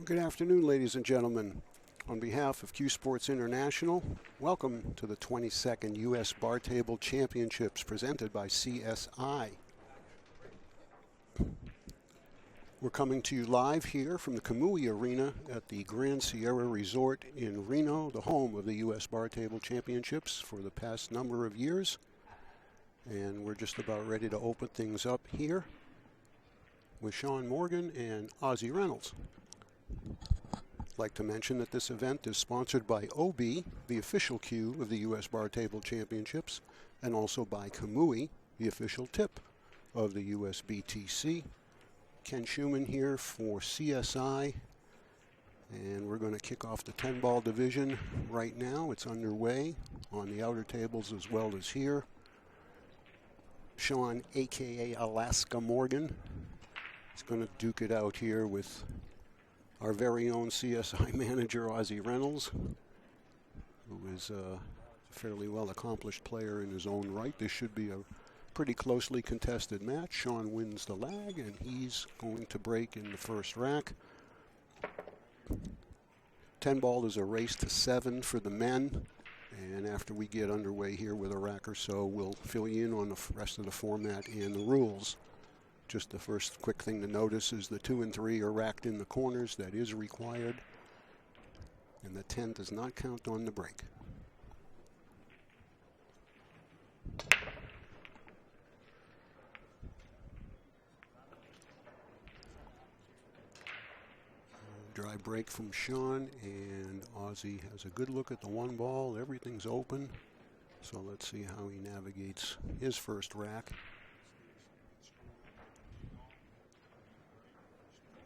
Good afternoon, ladies and gentlemen. On behalf of CueSports International, welcome to the 22nd U.S. Bar Table Championships presented by CSI. We're coming to you live here from the Kamui Arena at the Grand Sierra Resort in Reno, the home of the U.S. Bar Table Championships for the past number of years. And we're just about ready to open things up here with Sean Morgan and Ozzy Reynolds. I'd like to mention that this event is sponsored by OB, the official cue of the U.S. Bar Table Championships, and also by Kamui, the official tip of the USBTC. Ken Shuman here for CSI, and we're going to kick off the 10-ball division right now. It's underway on the outer tables as well as here. Sean, a.k.a. Alaska Morgan, is going to duke it out here with our very own CSI manager, Ozzy Reynolds, who is a fairly well-accomplished player in his own right. This should be a pretty closely contested match. Sean wins the lag, and he's going to break in the first rack. 10-ball is a race to 7 for the men, and after we get underway here with a rack or so, we'll fill you in on the rest of the format and the rules. Just the first quick thing to notice is the 2 and 3 are racked in the corners. That is required. And the 10 does not count on the break. Dry break from Sean, and Ozzy has a good look at the 1 ball. Everything's open. So let's see how he navigates his first rack.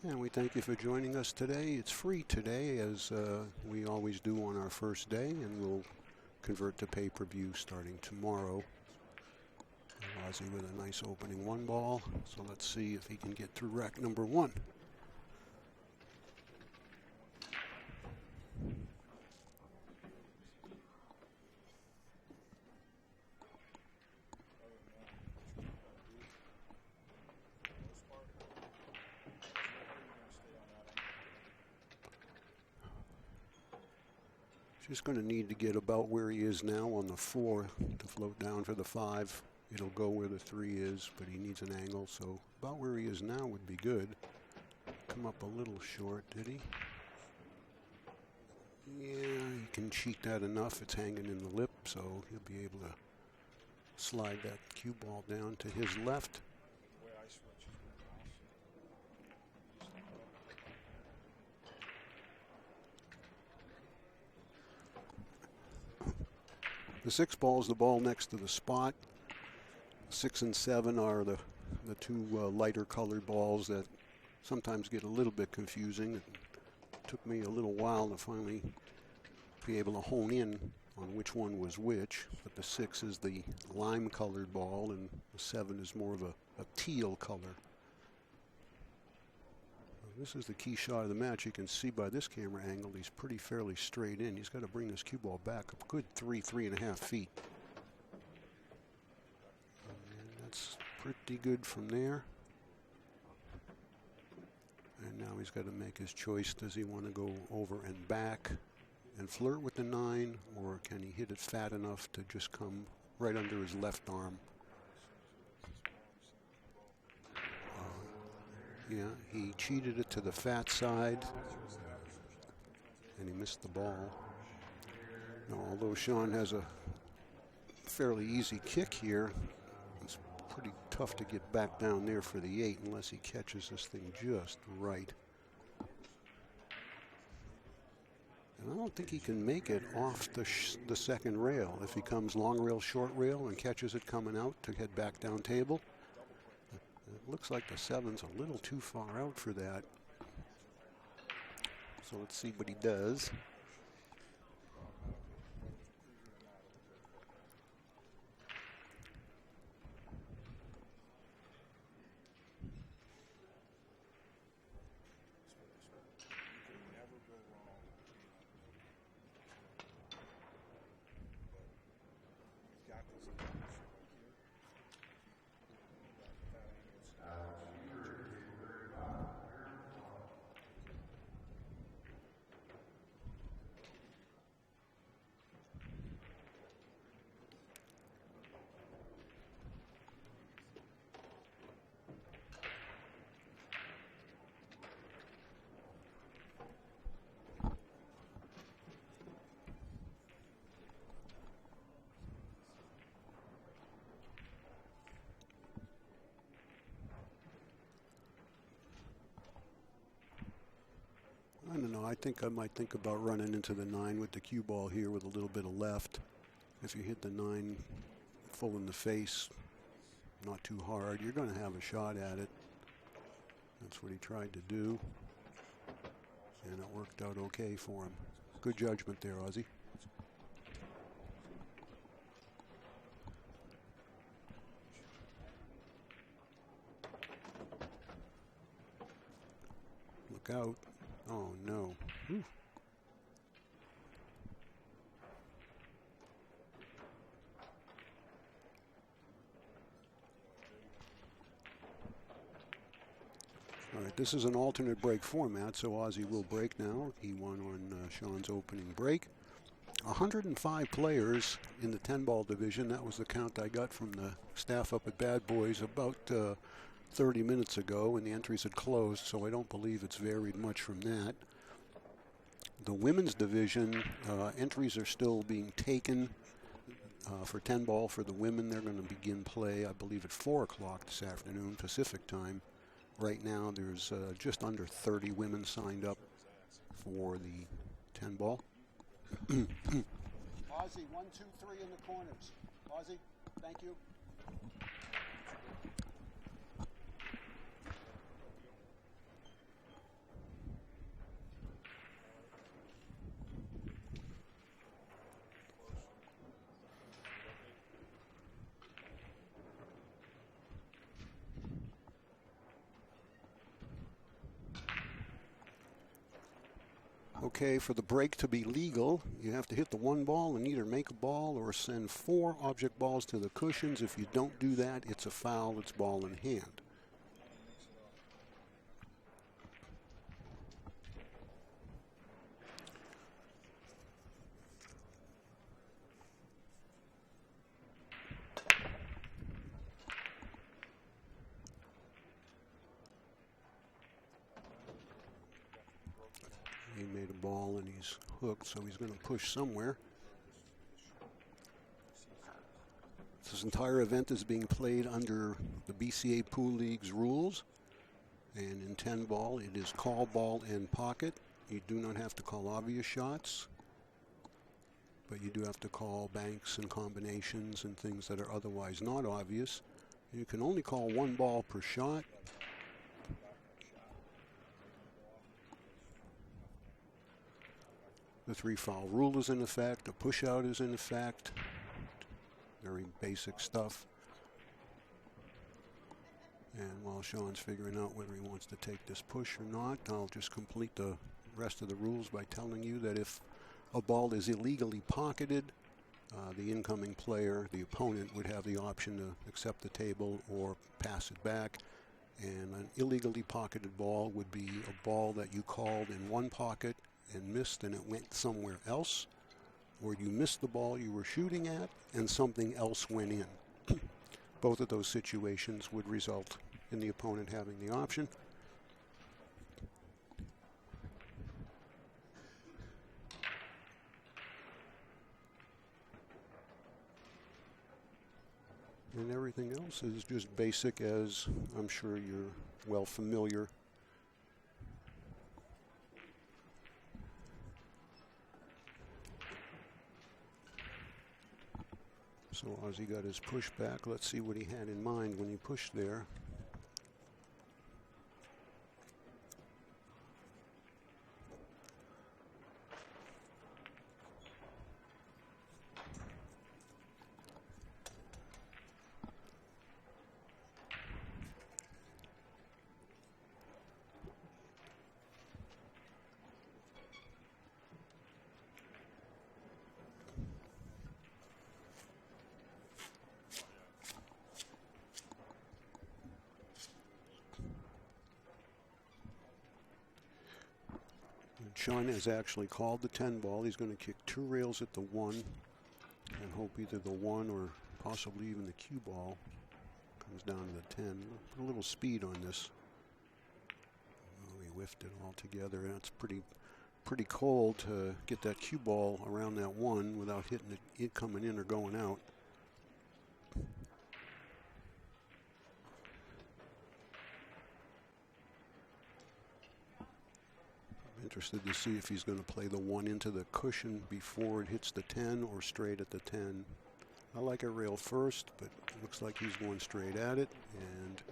And we thank you for joining us today. It's free today, as we always do on our first day, and we'll convert to pay-per-view starting tomorrow. Ozzy with a nice opening 1 ball, so let's see if he can get through rack number 1. Just going to need to get about where he is now on the 4 to float down for the 5. It'll go where the 3 is, but he needs an angle, so about where he is now would be good. Come up a little short, did he? Yeah, he can cheat that enough. It's hanging in the lip, so he'll be able to slide that cue ball down to his left. The 6 ball is the ball next to the spot. 6 and 7 are the 2 lighter colored balls that sometimes get a little bit confusing. It took me a little while to finally be able to hone in on which one was which, but the 6 is the lime colored ball and the 7 is more of a teal color. This is the key shot of the match. You can see by this camera angle he's pretty fairly straight in. He's got to bring this cue ball back a good 3.5 feet. And that's pretty good from there. And now he's got to make his choice. Does he want to go over and back and flirt with the 9, or can he hit it fat enough to just come right under his left arm? Yeah, he cheated it to the fat side, and he missed the ball. Now, although Sean has a fairly easy kick here, it's pretty tough to get back down there for the 8 unless he catches this thing just right. And I don't think he can make it off the second rail. If he comes long rail, short rail, and catches it coming out to head back down table, it looks like the 7's a little too far out for that. So let's see what he does. I think I might think about running into the 9 with the cue ball here with a little bit of left. If you hit the 9 full in the face, not too hard, you're going to have a shot at it. That's what he tried to do, and it worked out okay for him. Good judgment there, Ozzy. Look out. Oh, no. Whew. All right, this is an alternate break format, so Ozzy will break now. He won on Sean's opening break. 105 players in the 10-ball division. That was the count I got from the staff up at Bad Boys about 30 minutes ago, and the entries had closed, so I don't believe it's varied much from that. The women's division, entries are still being taken for 10-ball for the women. They're going to begin play, I believe, at 4 o'clock this afternoon, Pacific time. Right now, there's just under 30 women signed up for the 10-ball. Ozzy, 1, 2, 3 in the corners. Ozzy, thank you. Okay, for the break to be legal, you have to hit the 1 ball and either make a ball or send 4 object balls to the cushions. If you don't do that, it's a foul. It's ball in hand. He made a ball and he's hooked, so he's going to push somewhere. This entire event is being played under the BCA Pool League's rules. And in 10 ball, it is call, ball, and pocket. You do not have to call obvious shots, but you do have to call banks and combinations and things that are otherwise not obvious. You can only call 1 ball per shot. The 3-foul rule is in effect. A push-out is in effect. Very basic stuff. And while Sean's figuring out whether he wants to take this push or not, I'll just complete the rest of the rules by telling you that if a ball is illegally pocketed, the incoming player, the opponent, would have the option to accept the table or pass it back. And an illegally pocketed ball would be a ball that you called in one pocket and missed and it went somewhere else, or you missed the ball you were shooting at and something else went in. Both of those situations would result in the opponent having the option. And everything else is just basic, as I'm sure you're well familiar. So Ozzy got his push back. Let's see what he had in mind when he pushed there. Sean has actually called the 10 ball. He's going to kick 2 rails at the 1 and hope either the 1 or possibly even the cue ball comes down to the 10. Put a little speed on this. Oh, he whiffed it altogether. That's pretty cold to get that cue ball around that 1 without hitting it coming in or going out. interested to see if he's going to play the 1 into the cushion before it hits the 10 or straight at the 10. I like a rail first, but it looks like he's going straight at it. And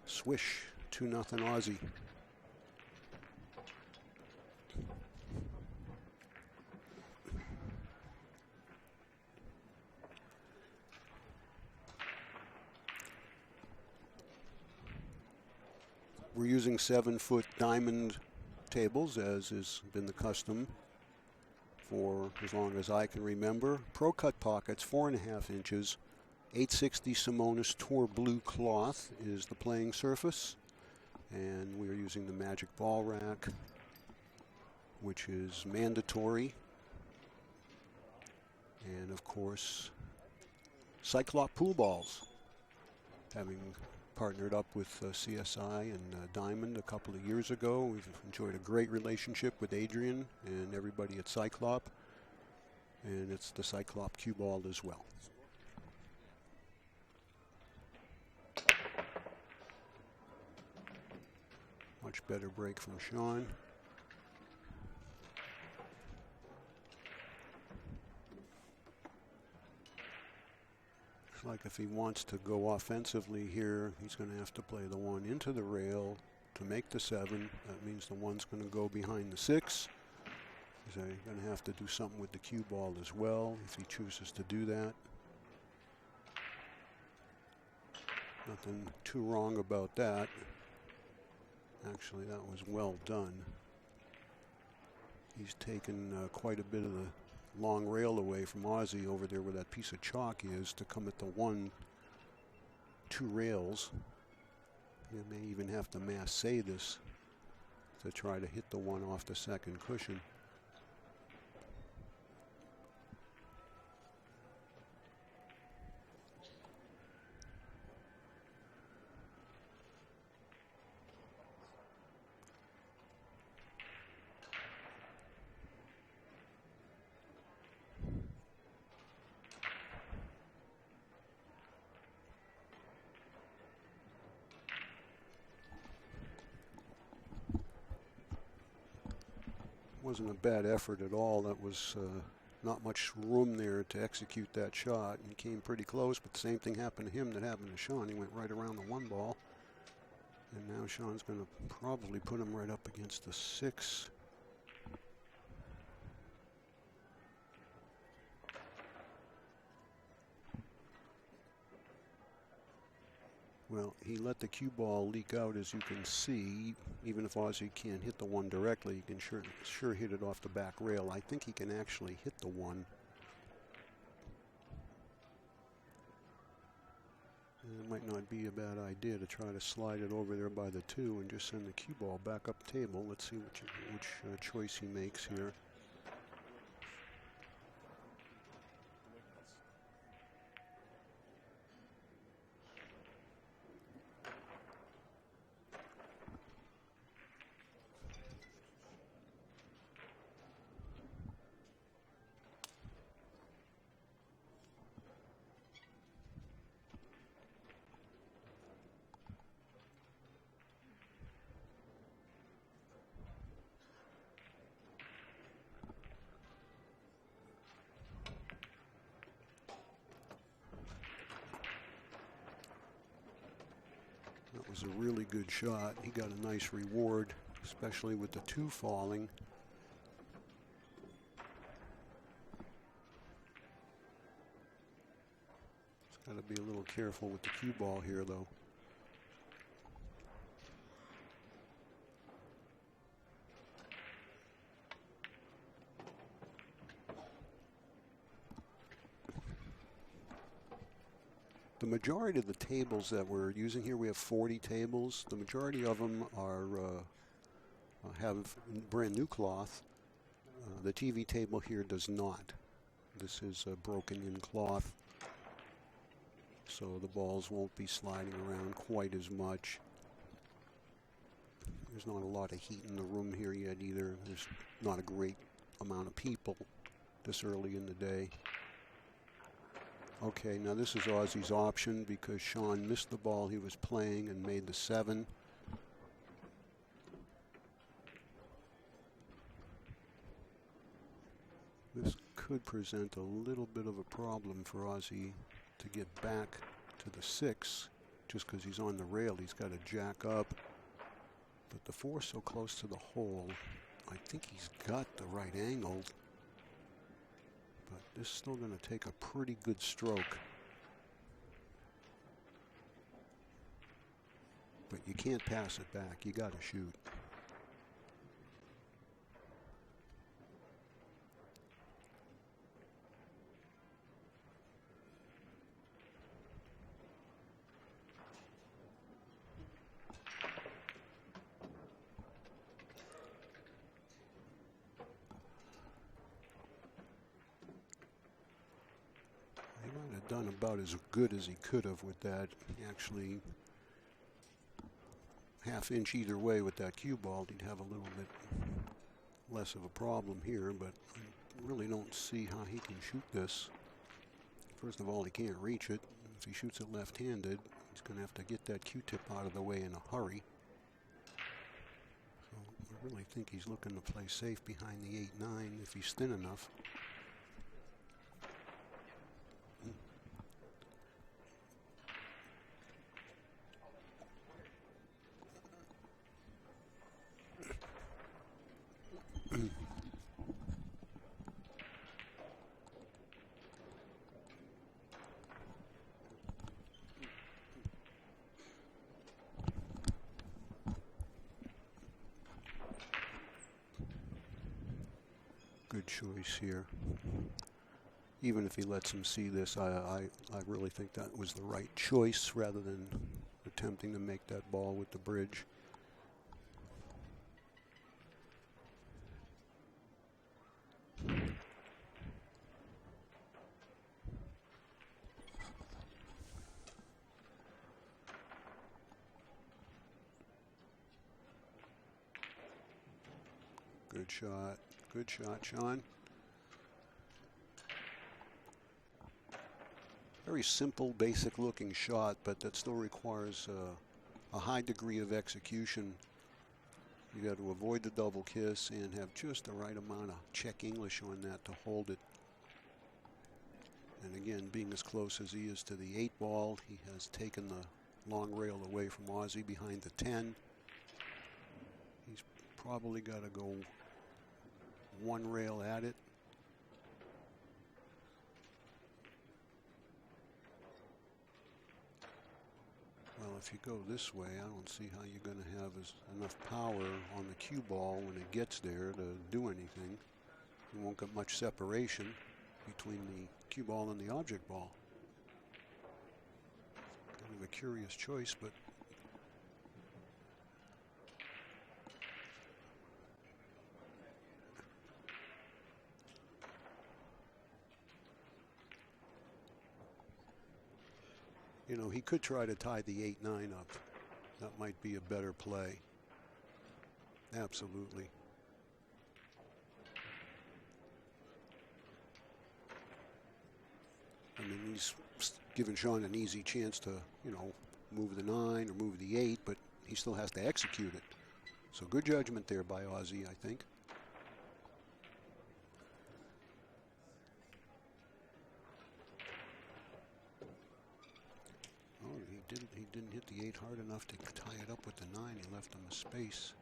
swish, 2-0 Ozzy. We're using 7-foot diamond tables, as has been the custom for as long as I can remember. Pro cut pockets, 4.5 inches. 860 Simonis Tour Blue cloth is the playing surface. And we're using the Magic Ball Rack, which is mandatory. And of course, Cyclop pool balls. Having partnered up with CSI and Diamond a couple of years ago. We've enjoyed a great relationship with Adrian and everybody at Cyclop. And it's the Cyclop cue ball as well. Much better break from Sean. Like if he wants to go offensively here, he's going to have to play the 1 into the rail to make the 7. That means the 1's going to go behind the 6. He's going to have to do something with the cue ball as well if he chooses to do that. Nothing too wrong about that. Actually, that was well done. He's taken quite a bit of the long rail away from Ozzy over there where that piece of chalk is to come at the 1, 2 rails. You may even have to mass say this to try to hit the 1 off the 2nd cushion. Wasn't a bad effort at all. That was not much room there to execute that shot. He came pretty close, but the same thing happened to him that happened to Sean. He went right around the 1 ball. And now Sean's going to probably put him right up against the 6. Well, he let the cue ball leak out, as you can see. Even if Ozzy can't hit the 1 directly, he can sure hit it off the back rail. I think he can actually hit the 1. And it might not be a bad idea to try to slide it over there by the 2 and just send the cue ball back up table. Let's see which choice he makes here. That was a really good shot. He got a nice reward, especially with the 2 falling. Got to be a little careful with the cue ball here, though. The majority of the tables that we're using here, we have 40 tables. The majority of them are have brand new cloth. The TV table here does not. This is a broken in cloth, so the balls won't be sliding around quite as much. There's not a lot of heat in the room here yet either. There's not a great amount of people this early in the day. Okay, now this is Ozzy's option because Sean missed the ball he was playing and made the 7. This could present a little bit of a problem for Ozzy to get back to the 6, just because he's on the rail. He's got to jack up. But the 4 so close to the hole, I think he's got the right angle. But this is still going to take a pretty good stroke. But you can't pass it back. You got to shoot. He might have done about as good as he could have with that. Actually, half-inch either way with that cue ball, he'd have a little bit less of a problem here, but I really don't see how he can shoot this. First of all, he can't reach it. If he shoots it left-handed, he's going to have to get that Q-tip out of the way in a hurry. So I really think he's looking to play safe behind the 8-9 if he's thin enough. Good choice here. Even if he lets him see this, I really think that was the right choice rather than attempting to make that ball with the bridge. Good shot. Good shot, Sean. Very simple, basic-looking shot, but that still requires a high degree of execution. You got to avoid the double kiss and have just the right amount of check English on that to hold it. And again, being as close as he is to the 8 ball, he has taken the long rail away from Ozzy behind the 10. He's probably got to go one rail at it. Well, if you go this way, I don't see how you're going to have enough power on the cue ball when it gets there to do anything. You won't get much separation between the cue ball and the object ball. Kind of a curious choice, but you know, he could try to tie the 8-9 up. That might be a better play. Absolutely. I mean, he's given Sean an easy chance to, you know, move the 9 or move the 8, but he still has to execute it. So good judgment there by Ozzy, I think. He didn't hit the 8 hard enough to tie it up with the 9. He left him a space.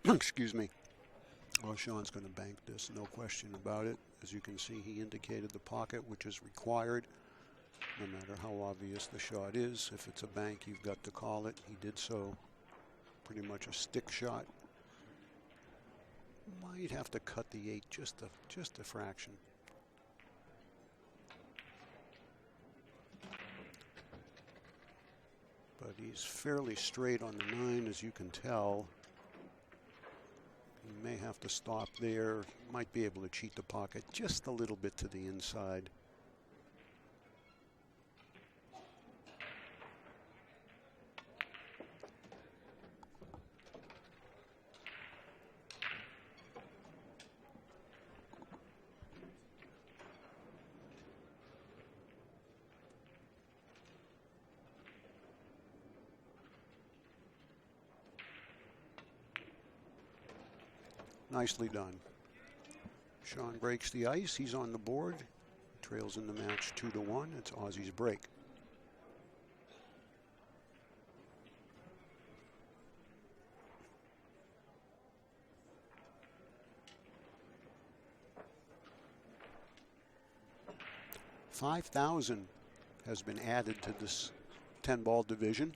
Excuse me. Well, Sean's going to bank this, no question about it. As you can see, he indicated the pocket, which is required, no matter how obvious the shot is. If it's a bank, you've got to call it. He did so. Pretty much a stick shot. Might have to cut the 8 just a fraction. But he's fairly straight on the 9, as you can tell. He may have to stop there. Might be able to cheat the pocket just a little bit to the inside. Nicely done. Sean breaks the ice. He's on the board. Trails in the match 2-1. It's Ozzy's break. $5,000 has been added to this 10-ball division.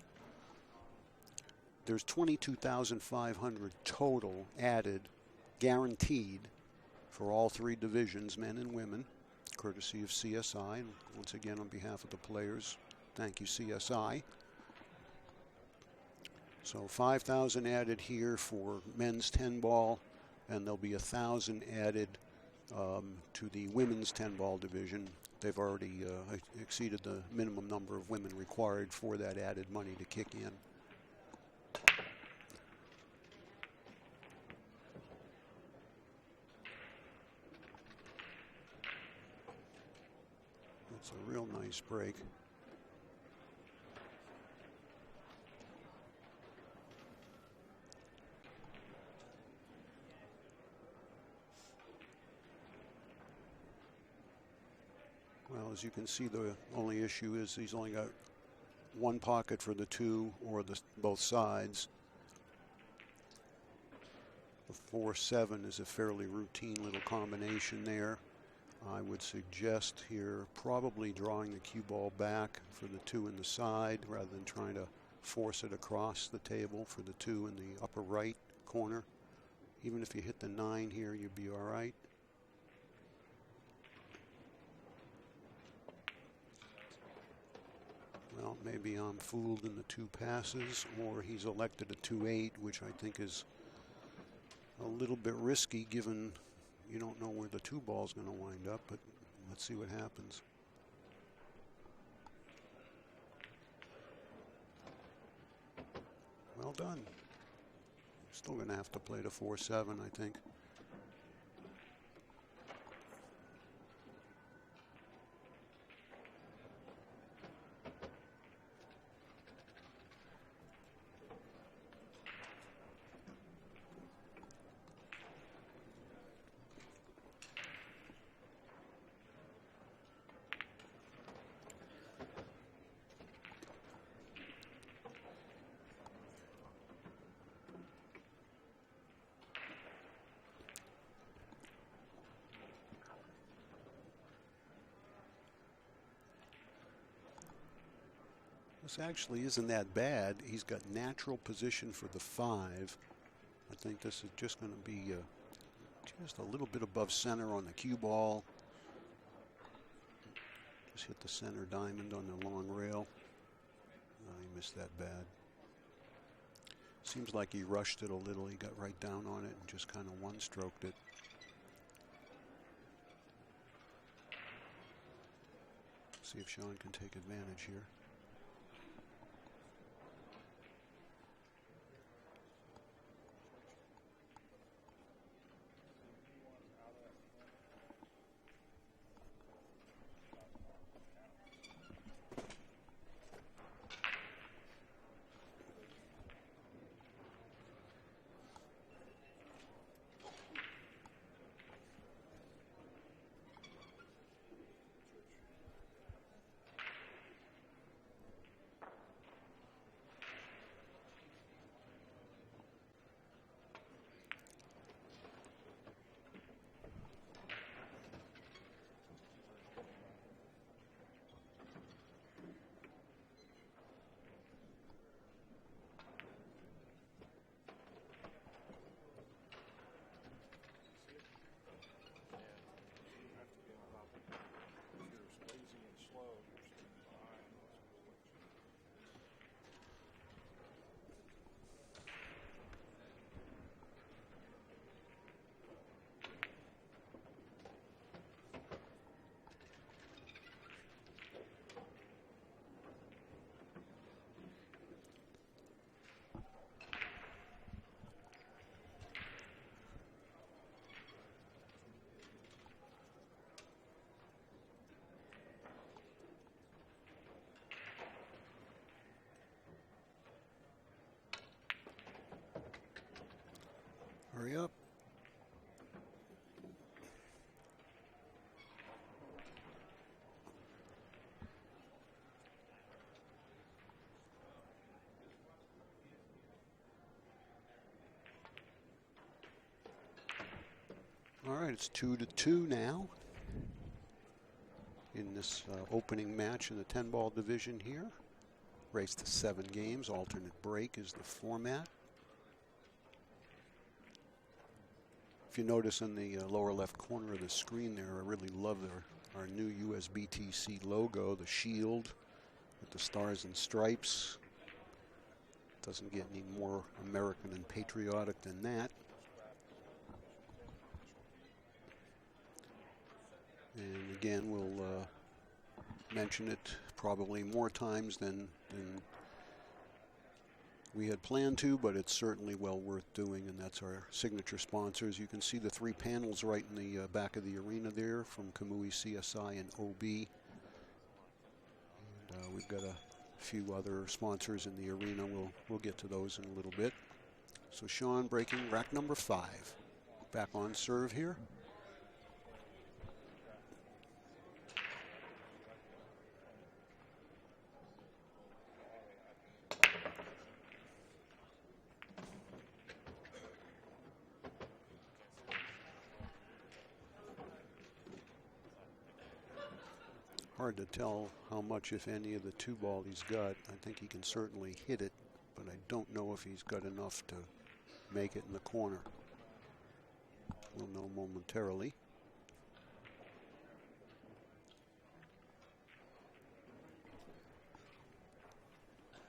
There's $22,500 total added, guaranteed, for all 3 divisions, men and women, courtesy of CSI. And once again, on behalf of the players, thank you, CSI. So $5,000 added here for men's 10-ball, and there'll be $1,000 added to the women's 10-ball division. They've already exceeded the minimum number of women required for that added money to kick in. It's a real nice break. Well, as you can see, the only issue is he's only got 1 pocket for the 2 or both sides. The 4-7 is a fairly routine little combination there. I would suggest here probably drawing the cue ball back for the 2 in the side rather than trying to force it across the table for the 2 in the upper right corner. Even if you hit the 9 here, you'd be all right. Well, maybe I'm fooled in the 2 passes, or he's elected a 2-8, which I think is a little bit risky given you don't know where the 2 ball's going to wind up, but let's see what happens. Well done. Still going to have to play the 4-7, I think. This actually isn't that bad. He's got natural position for the 5. I think this is just going to be just a little bit above center on the cue ball. Just hit the center diamond on the long rail. He missed that bad. Seems like he rushed it a little. He got right down on it and just kind of one-stroked it. See if Sean can take advantage here. Hurry up. All right, it's 2-2 now in this opening match in the 10-ball division here. Race to 7 games. Alternate break is the format. If you notice in the lower left corner of the screen there, I really love our new USBTC logo, the shield with the stars and stripes. Doesn't get any more American and patriotic than that. And again, we'll mention it probably more times than we had planned to, but it's certainly well worth doing, and that's our signature sponsors. You can see the 3 panels right in the back of the arena there from Kamui, CSI, and OB. And we've got a few other sponsors in the arena. We'll get to those in a little bit. So Sean breaking rack number 5. Back on serve here. Hard to tell how much, if any, of the 2-ball he's got. I think he can certainly hit it, but I don't know if he's got enough to make it in the corner. We'll know momentarily.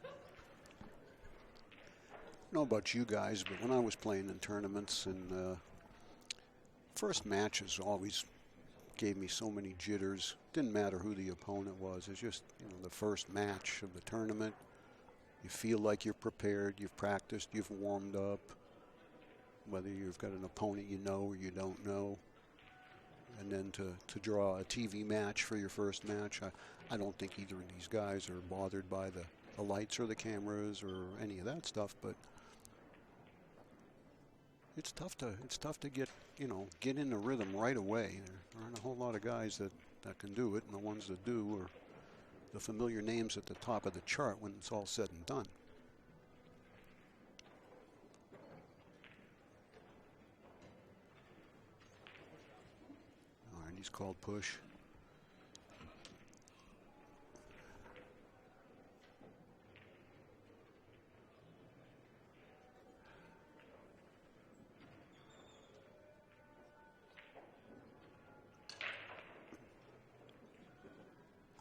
I don't know about you guys, but when I was playing in tournaments, and first matches always gave me so many jitters. Didn't matter who the opponent was. It's just, you know, the first match of the tournament. You feel like you're prepared, you've practiced, you've warmed up. Whether you've got an opponent you know or you don't know. And then to draw a TV match for your first match, I don't think either of these guys are bothered by the lights or the cameras or any of that stuff, but it's tough to get, you know, get in the rhythm right away. There aren't a whole lot of guys that can do it, and the ones that do are the familiar names at the top of the chart when it's all said and done. All right, he's called push.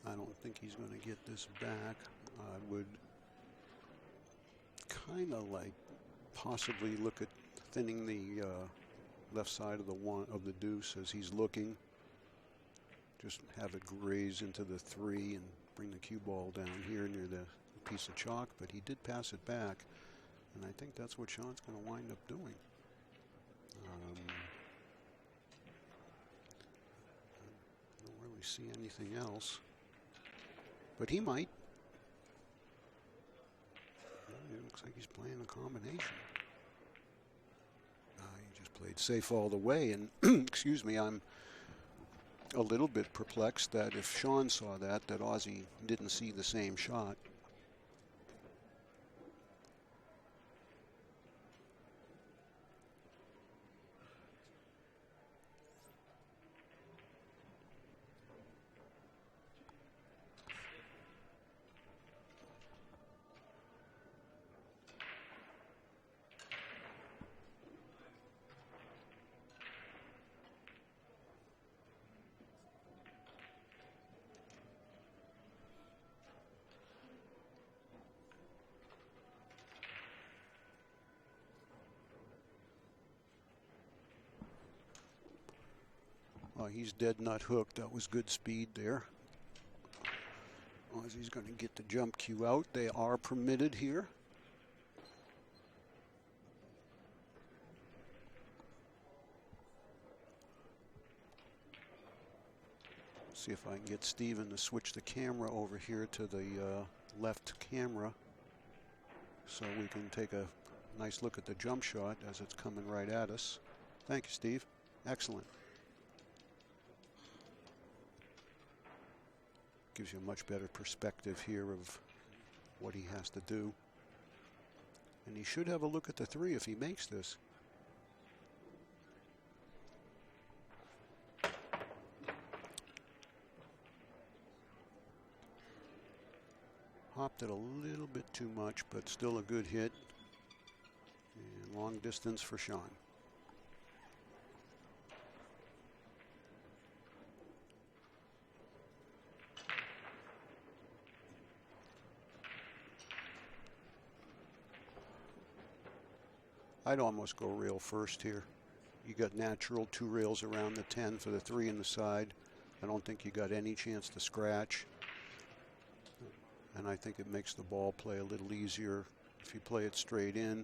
I don't think he's going to get this back. I would kind of like possibly look at thinning the left side of the deuce as he's looking. Just have it graze into the 3 and bring the cue ball down here near the piece of chalk, but he did pass it back, and I think that's what Sean's going to wind up doing. I don't really see anything else. But he might. It looks like he's playing a combination. He just played safe all the way. And excuse me, I'm a little bit perplexed that if Sean saw that Ozzy didn't see the same shot. He's dead nut hooked. That was good speed there. Ozzy's going to get the jump cue out. They are permitted here. See if I can get Steven to switch the camera over here to the left camera so we can take a Nice look at the jump shot as it's coming right at us. Thank you, Steve. Excellent. Gives you a much better perspective here of what he has to do. And he should have a look at the 3 if he makes this. Hopped it a little bit too much, but still a good hit. And long distance for Sean. I'd almost go rail first here. You got natural 2 rails around the 10 for the 3 in the side. I don't think you got any chance to scratch. And I think it makes the ball play a little easier. If you play it straight in,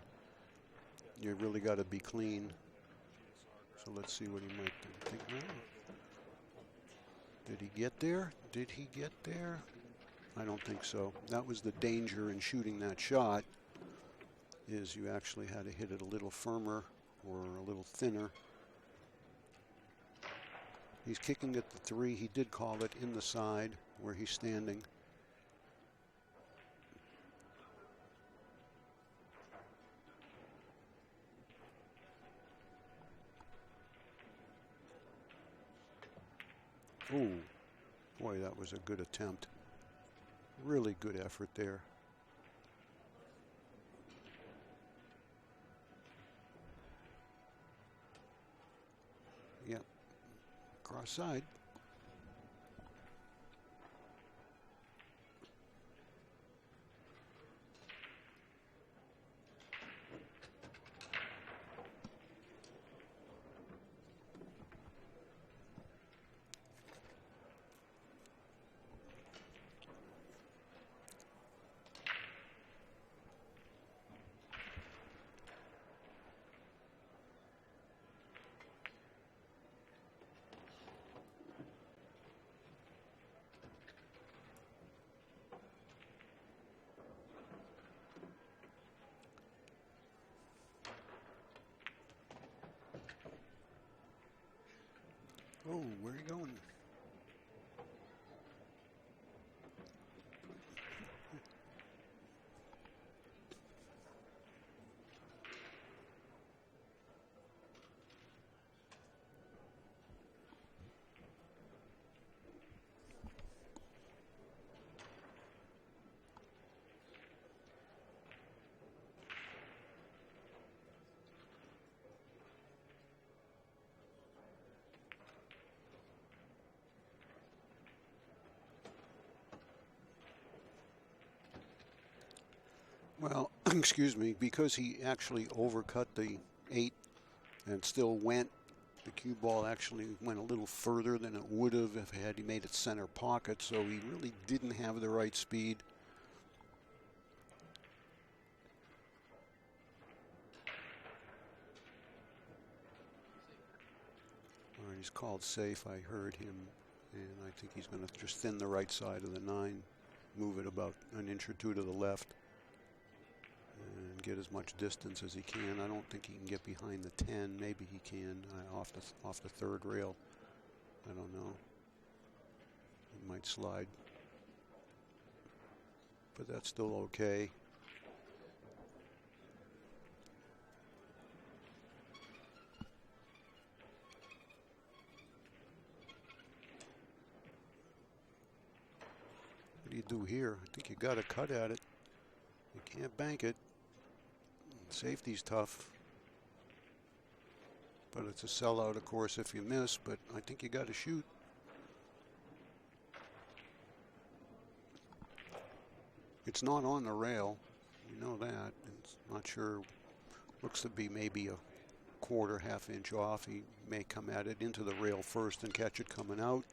you really got to be clean. So let's see what he might think. Did he get there? Did he get there? I don't think so. That was the danger in shooting that shot, is you actually had to hit it a little firmer or a little thinner. He's kicking at the 3. He did call it in the side where he's standing. Ooh, boy, that was a good attempt. Really good effort there. Yep, cross side. Oh, where are you going? Well, excuse me, because he actually overcut the 8 and still went, the cue ball actually went a little further than it would have if had he made it center pocket, so he really didn't have the right speed. All right, he's called safe. I heard him, and I think he's going to just thin the right side of the 9, move it about an inch or 2 to the left, and get as much distance as he can. I don't think he can get behind the 10. Maybe he can off the 3rd rail. I don't know. He might slide, but that's still okay. What do you do here? I think you got to cut at it. You can't bank it. Safety's tough, but it's a sellout, of course, if you miss, but I think you got to shoot. It's not on the rail. You know that. It's not sure. Looks to be maybe a quarter, half-inch off. He may come at it into the rail first and catch it coming out.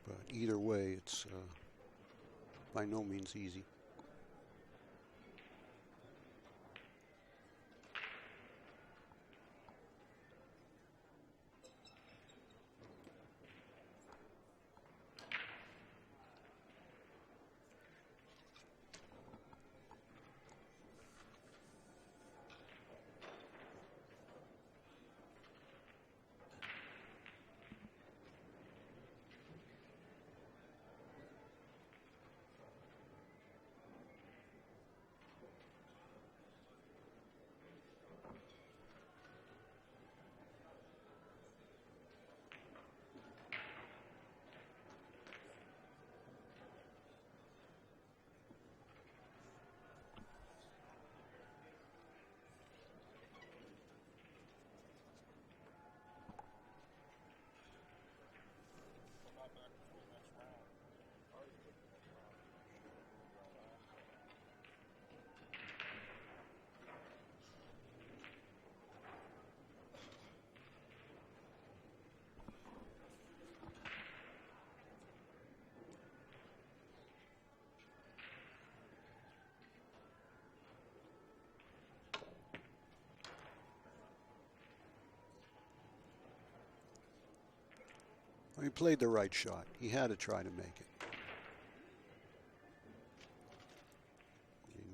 But either way, it's by no means easy. He played the right shot. He had to try to make it.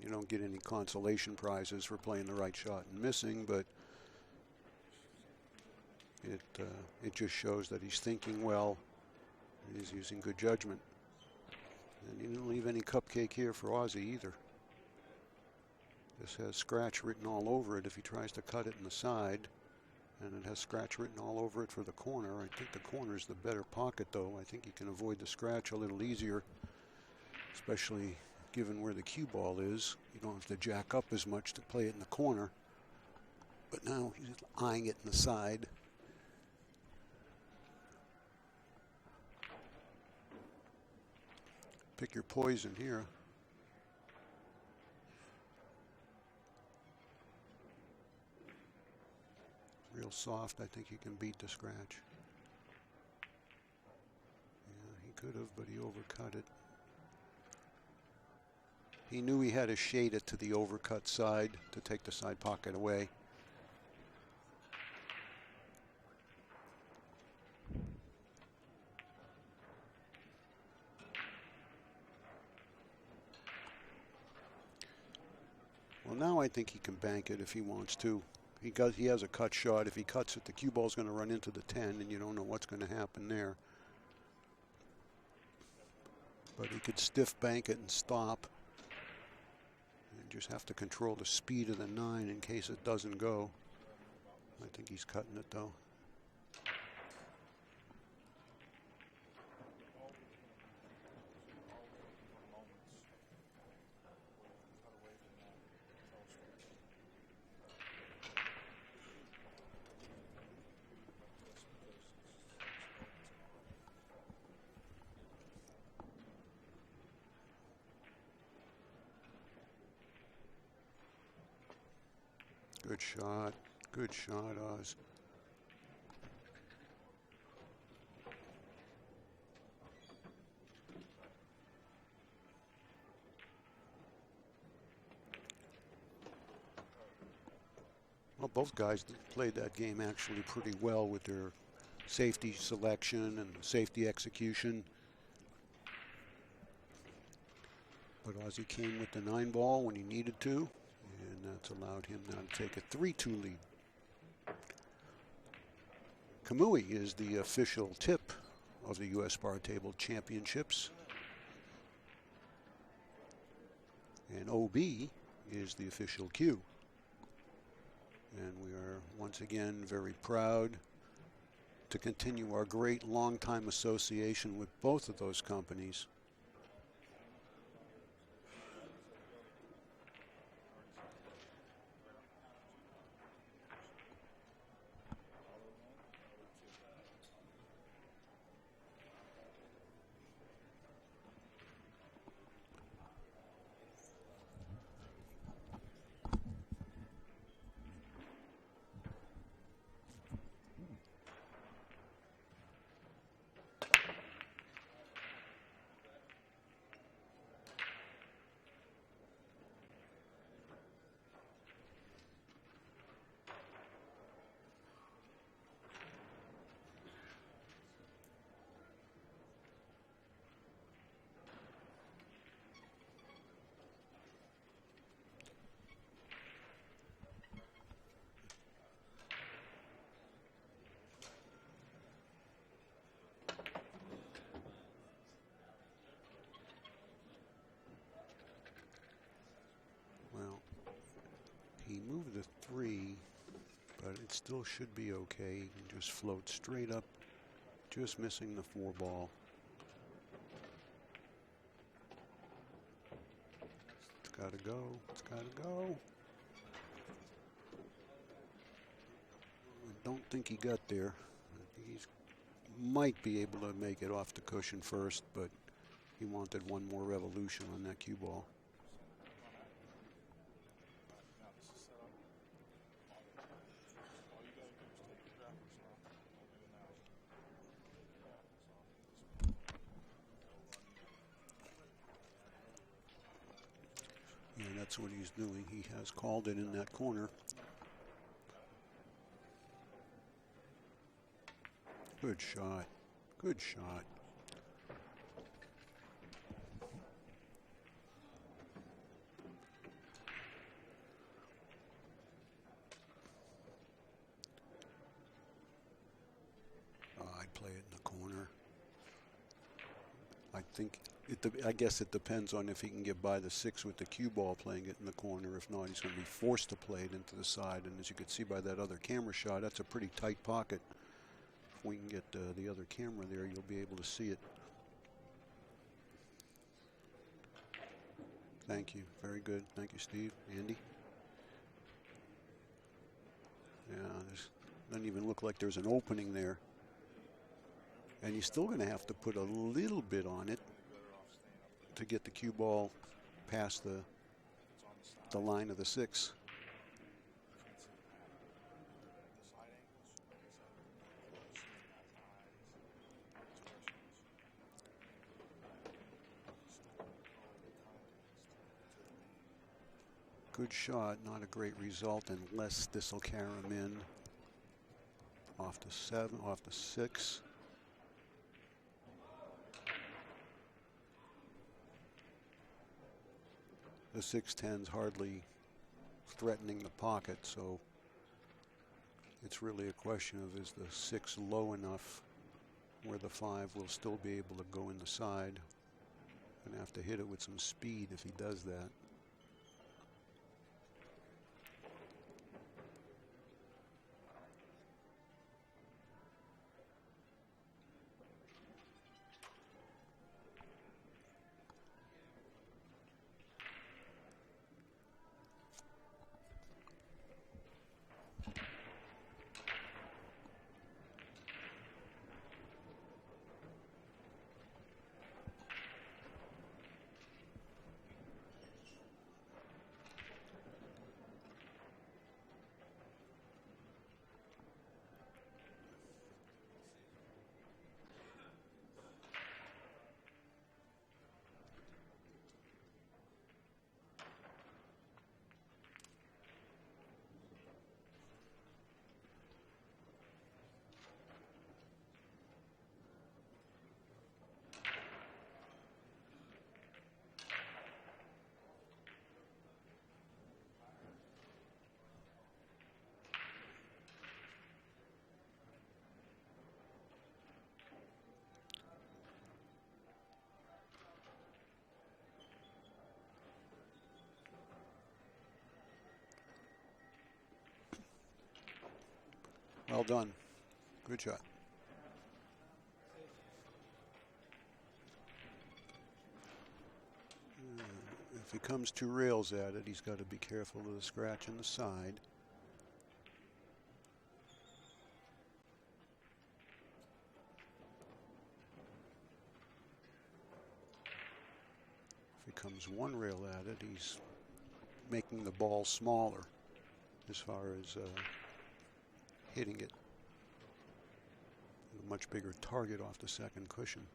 You don't get any consolation prizes for playing the right shot and missing, but it just shows that he's thinking well. He's using good judgment. And he didn't leave any cupcake here for Ozzy either. This has scratch written all over it if he tries to cut it in the side. And it has scratch written all over it for the corner. I think the corner is the better pocket, though. I think you can avoid the scratch a little easier, especially given where the cue ball is. You don't have to jack up as much to play it in the corner. But now he's eyeing it in the side. Pick your poison here. Real soft. I think he can beat the scratch. Yeah, he could have, but he overcut it. He knew he had to shade it to the overcut side to take the side pocket away. Well, now I think he can bank it if he wants to. He has a cut shot. If he cuts it, the cue ball's going to run into the 10, and you don't know what's going to happen there. But he could stiff bank it and stop. And just have to control the speed of the 9 in case it doesn't go. I think he's cutting it, though. Good shot. Good shot, Oz. Well, both guys played that game actually pretty well with their safety selection and safety execution. But Ozzy came with the 9 ball when he needed to. And that's allowed him now to take a 3-2 lead. Kamui is the official tip of the U.S. Bar Table Championships. And OB is the official cue. And we are once again very proud to continue our great long-time association with both of those companies. He moved the 3, but it still should be okay. He can just float straight up, just missing the 4 ball. It's got to go. It's got to go. I don't think he got there. He might be able to make it off the cushion first, but he wanted one more revolution on that cue ball. And that's what he's doing. He has called it in that corner. Good shot. Good shot. I'd play it in the corner. I guess it depends on if he can get by the 6 with the cue ball playing it in the corner. If not, he's going to be forced to play it into the side. And as you can see by that other camera shot, that's a pretty tight pocket. If we can get the other camera there, you'll be able to see it. Thank you. Very good. Thank you, Steve. Andy? Yeah, doesn't even look like there's an opening there. And you're still going to have to put a little bit on it to get the cue ball past the line of the 6. Good shot, not a great result unless this will carry him in. Off the 7, off the 6. The 6-10's hardly threatening the pocket, so it's really a question of, is the 6 low enough where the 5 will still be able to go in the side. Gonna have to hit it with some speed if he does that. Well done. Good shot. If he comes 2 rails at it, he's got to be careful of the scratch in the side. If he comes 1 rail at it, he's making the ball smaller as far as hitting it. A much bigger target off the 2nd cushion.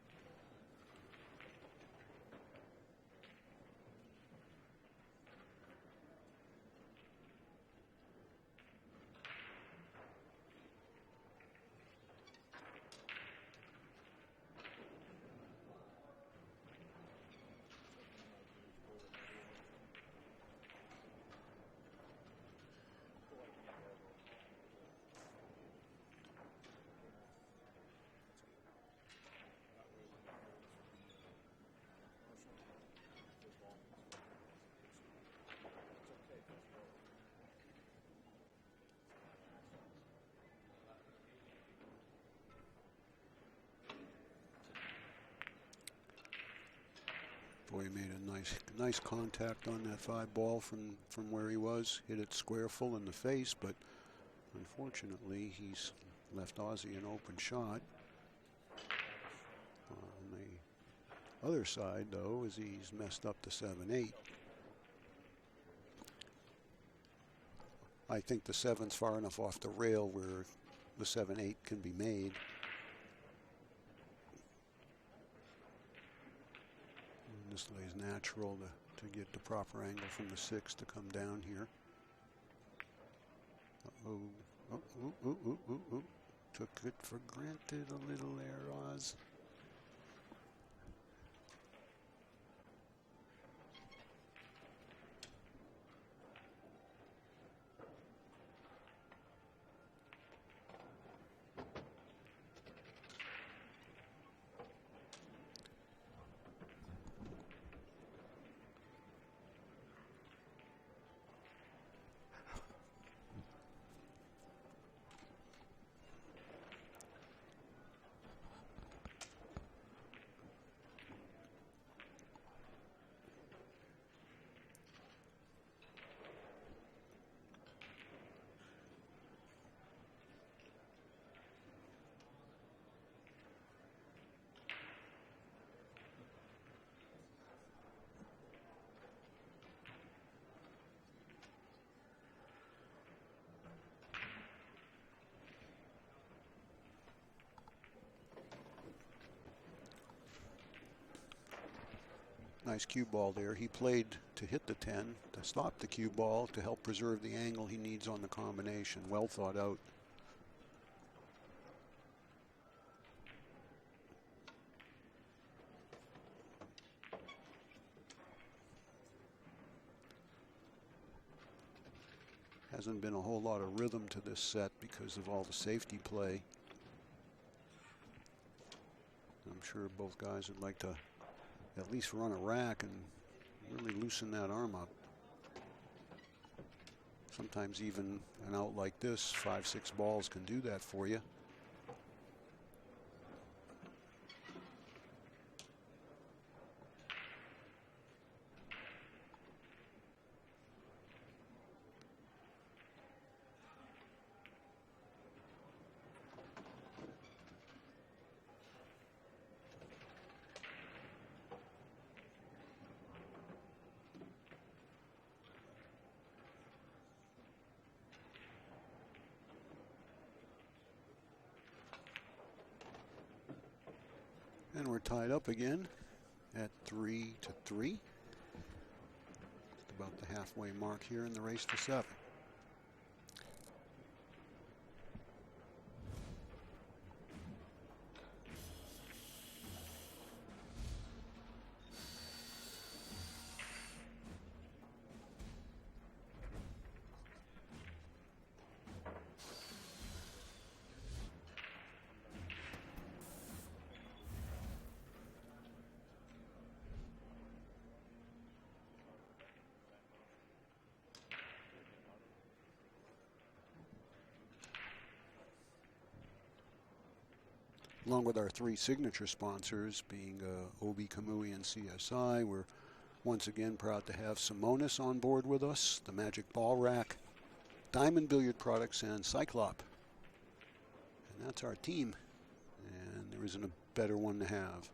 Boy, he made a nice contact on that 5 ball from where he was. Hit it square full in the face, but unfortunately he's left Ozzy an open shot. On the other side, though, is he's messed up the 7-8. I think the 7's far enough off the rail where the 7-8 can be made. This lays natural to get the proper angle from the 6 to come down here. Uh-oh. Oh, ooh, ooh, ooh, ooh, ooh. Took it for granted a little there, Oz. Nice cue ball there. He played to hit the 10, to stop the cue ball, to help preserve the angle he needs on the combination. Well thought out. Hasn't been a whole lot of rhythm to this set because of all the safety play. I'm sure both guys would like to at least run a rack and really loosen that arm up. Sometimes even an out like this, 5-6 balls can do that for you. And we're tied up again at 3-3. About the halfway mark here in the race to 7. Along with our 3 signature sponsors, being Obi, Kamui, and CSI, we're once again proud to have Simonis on board with us, the Magic Ball Rack, Diamond Billiard Products, and Cyclop. And that's our team, and there isn't a better one to have.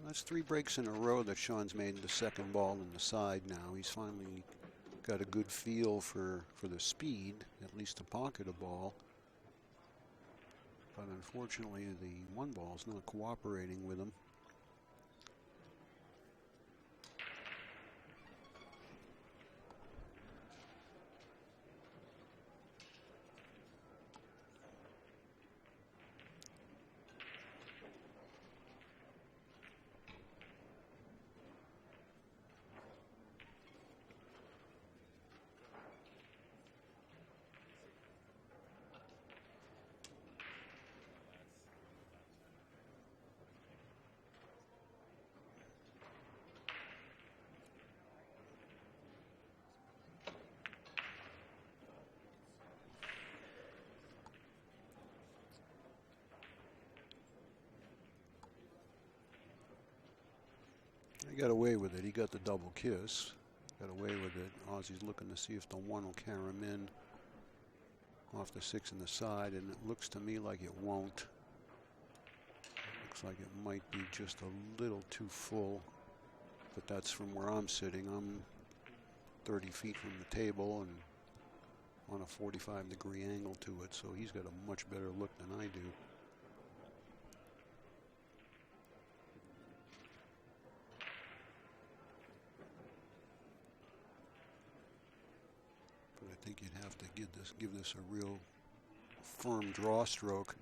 That's 3 breaks in a row that Sean's made the second ball in the side now. He's finally got a good feel for the speed, at least to pocket a ball. But unfortunately, the 1 ball is not cooperating with him. He got away with it. He got the double kiss. Got away with it. Ozzy's looking to see if the 1 will carry him in off the 6 in the side, and it looks to me like it won't. Looks like it might be just a little too full, but that's from where I'm sitting. I'm 30 feet from the table, and on a 45-degree angle to it, so he's got a much better look than I do. But I think you'd have to give this a real firm draw stroke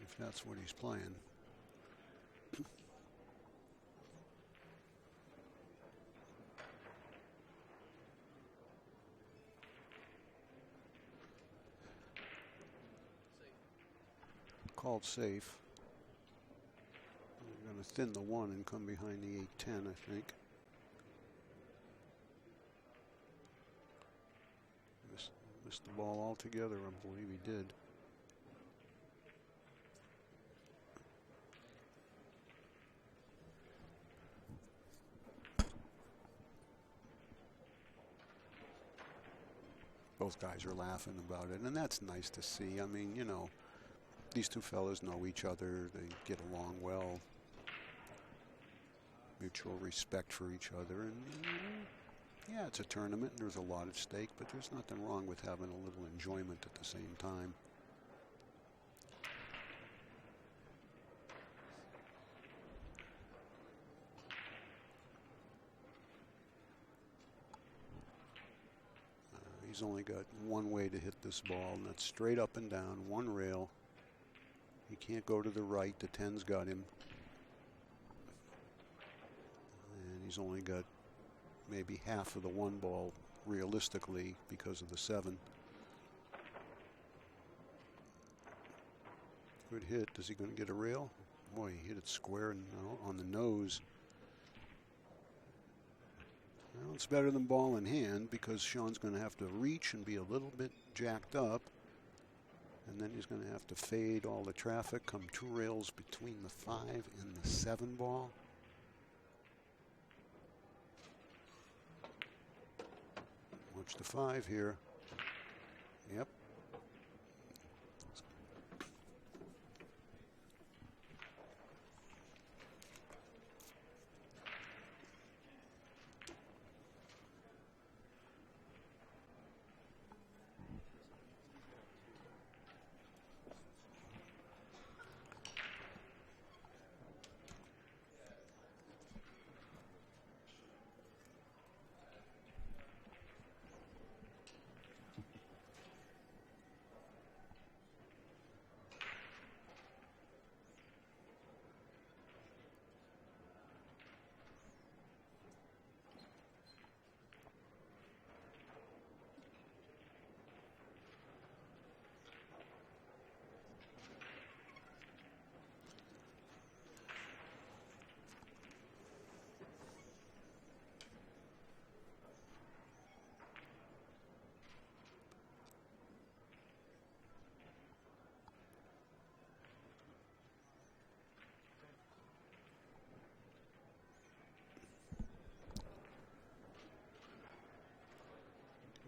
if that's what he's playing. Called safe. We're going to thin the 1 and come behind the 8-10, I think. Missed the ball altogether, I believe he did. Both guys are laughing about it, and that's nice to see. I mean, you know, these two fellas know each other. They get along well. Mutual respect for each other. And yeah, it's a tournament and there's a lot at stake, but there's nothing wrong with having a little enjoyment at the same time. He's only got one way to hit this ball, and that's straight up and down, one rail. He can't go to the right. The 10's got him. And he's only got maybe half of the 1 ball realistically because of the 7. Good hit. Is he going to get a rail? Boy, he hit it square and on the nose. Well, it's better than ball in hand because Sean's going to have to reach and be a little bit jacked up. And then he's going to have to fade all the traffic, come 2 rails between the 5 and the 7 ball. Watch the 5 here. Yep.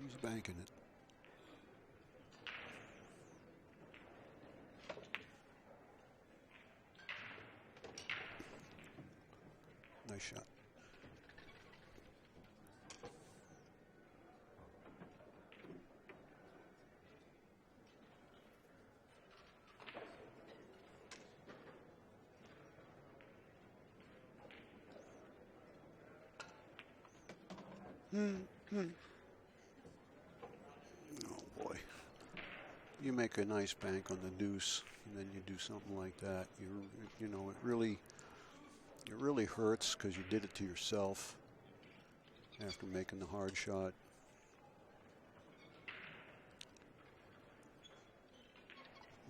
He's banking it. Nice shot. Oh boy. You make a nice bank on the deuce and then you do something like that. You know, it really hurts because you did it to yourself after making the hard shot.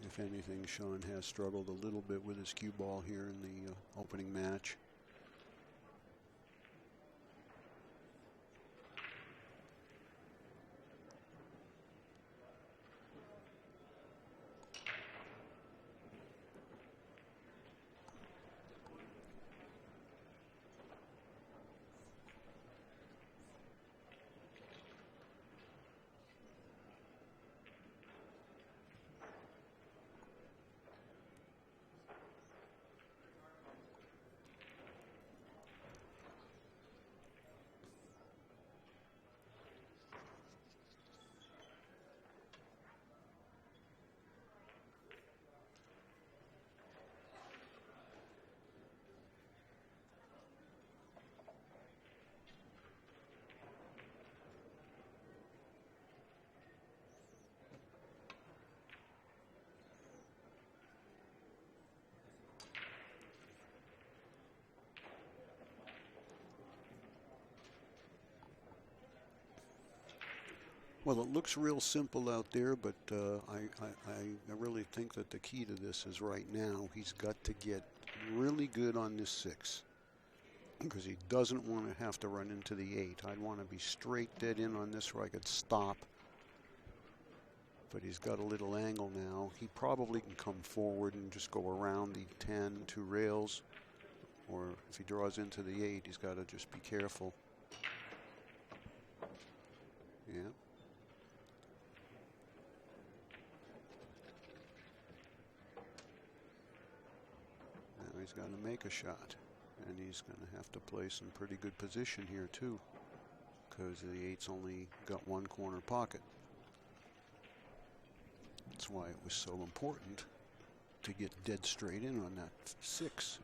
If anything, Sean has struggled a little bit with his cue ball here in the opening match. Well, it looks real simple out there, but I really think that the key to this is right now he's got to get really good on this 6 because he doesn't want to have to run into the 8. I'd want to be straight dead in on this where I could stop, but he's got a little angle now. He probably can come forward and just go around the 10, 2 rails, or if he draws into the 8, he's got to just be careful. Yeah. Now he's got to make a shot, and he's going to have to play some pretty good position here too, because the 8's only got 1 corner pocket. That's why it was so important to get dead straight in on that 6.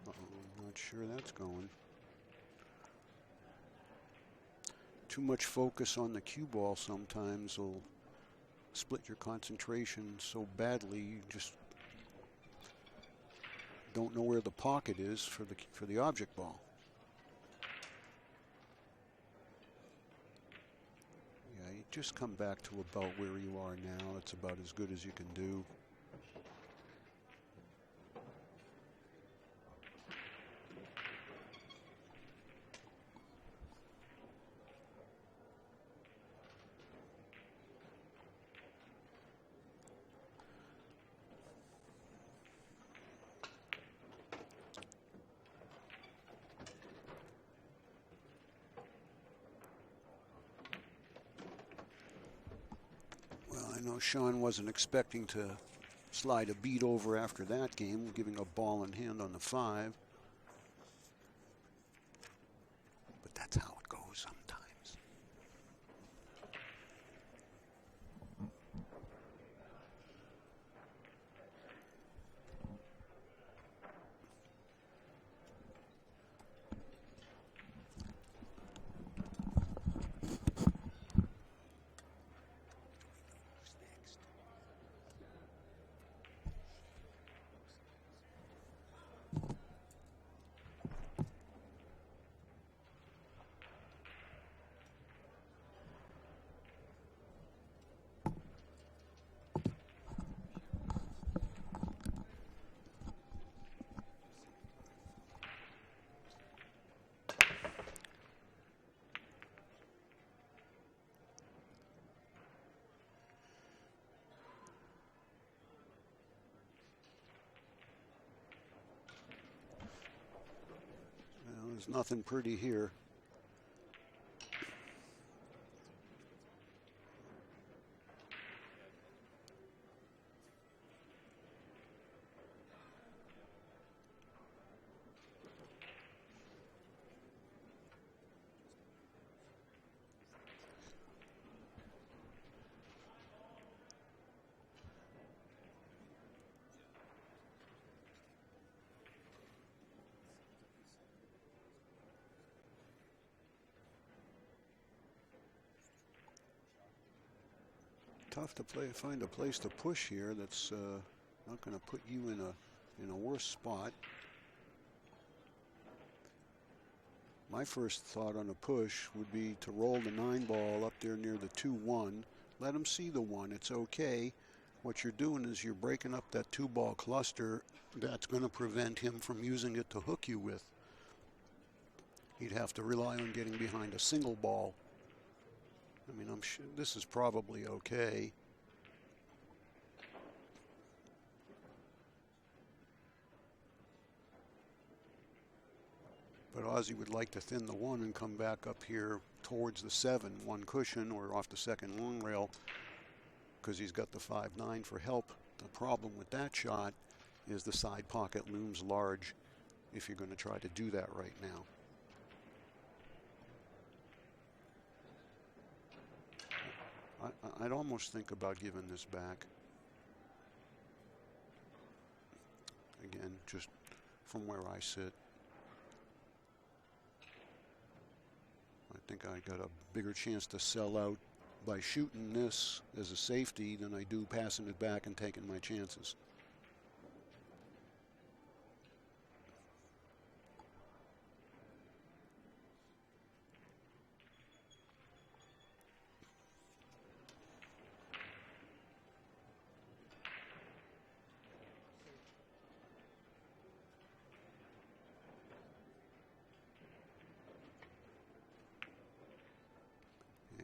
I'm not sure that's going. Too much focus on the cue ball sometimes will split your concentration so badly you just don't know where the pocket is for the object ball. Yeah, you just come back to about where you are now. It's about as good as you can do. I know Sean wasn't expecting to slide a beat over after that game, giving a ball in hand on the 5. But that's how it goes sometimes. There's nothing pretty here. Tough to find a place to push here that's not going to put you in a worse spot. My first thought on a push would be to roll the 9 ball up there near the 2-1. Let him see the 1. It's okay. What you're doing is you're breaking up that 2-ball cluster. That's going to prevent him from using it to hook you with. He'd have to rely on getting behind a single ball. I mean, I'm sure this is probably okay. But Ozzy would like to thin the 1 and come back up here towards the 7, 1 cushion or off the second long rail, because he's got the 5-9 for help. The problem with that shot is the side pocket looms large if you're going to try to do that right now. I'd almost think about giving this back. Again, just from where I sit. I think I got a bigger chance to sell out by shooting this as a safety than I do passing it back and taking my chances.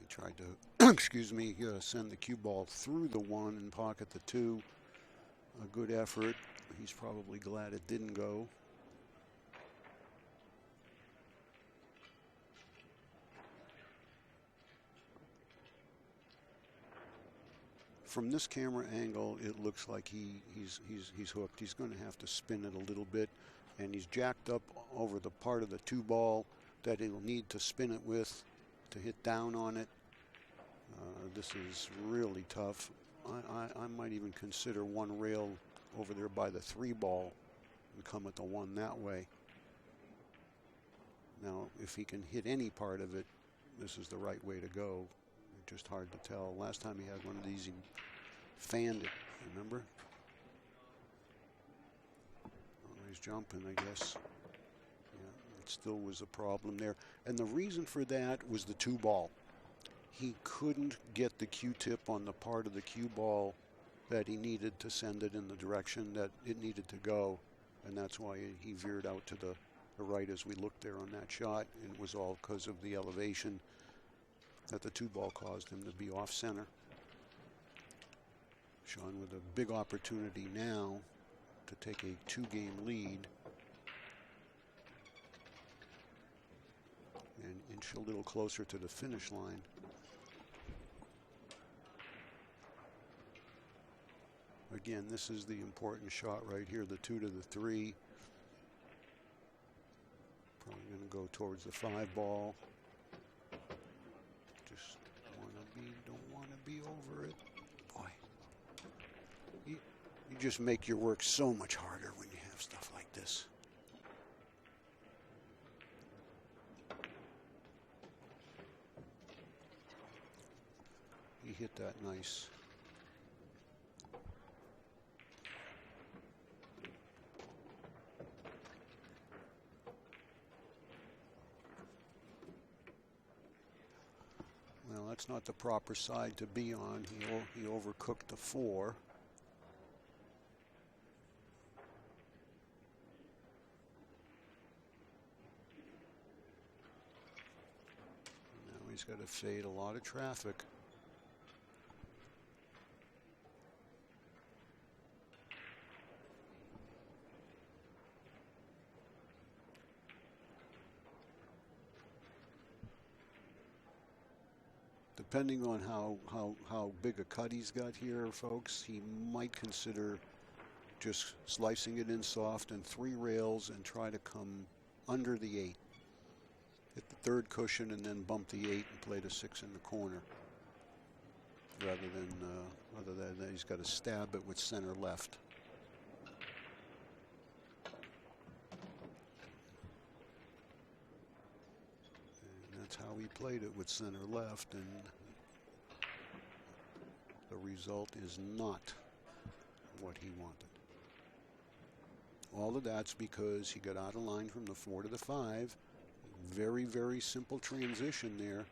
He tried to, excuse me, send the cue ball through the 1 and pocket the 2. A good effort. He's probably glad it didn't go. From this camera angle, it looks like he's hooked. He's going to have to spin it a little bit, and he's jacked up over the part of the 2 ball that he'll need to spin it with to hit down on it. This is really tough. I might even consider one rail over there by the 3 ball and come at the 1 that way. Now, if he can hit any part of it, this is the right way to go. Just hard to tell. Last time he had one of these, he fanned it, remember? Oh, he's jumping, I guess. Yeah, it still was a problem there. And the reason for that was the 2 ball. He couldn't get the Q-tip on the part of the cue ball that he needed to send it in the direction that it needed to go. And that's why he veered out to the right as we looked there on that shot. And it was all because of the elevation that the 2 ball caused him to be off center. Sean with a big opportunity now to take a 2-game lead and inch a little closer to the finish line. Again, this is the important shot right here, the 2 to the 3. Probably going to go towards the 5 ball. Don't want to be over it. Boy, you just make your work so much harder when you have stuff like this. He hit that nice. Well, that's not the proper side to be on. He overcooked the 4. Now he's got to fade a lot of traffic. Depending on how big a cut he's got here, folks, he might consider just slicing it in soft and 3 rails and try to come under the 8. Hit the 3rd cushion and then bump the 8 and play the 6 in the corner. Rather than, other than that, he's got to stab it with center left. And that's how he played it, with center left, and the result is not what he wanted. All of that's because he got out of line from the 4 to the 5. Very, very simple transition there.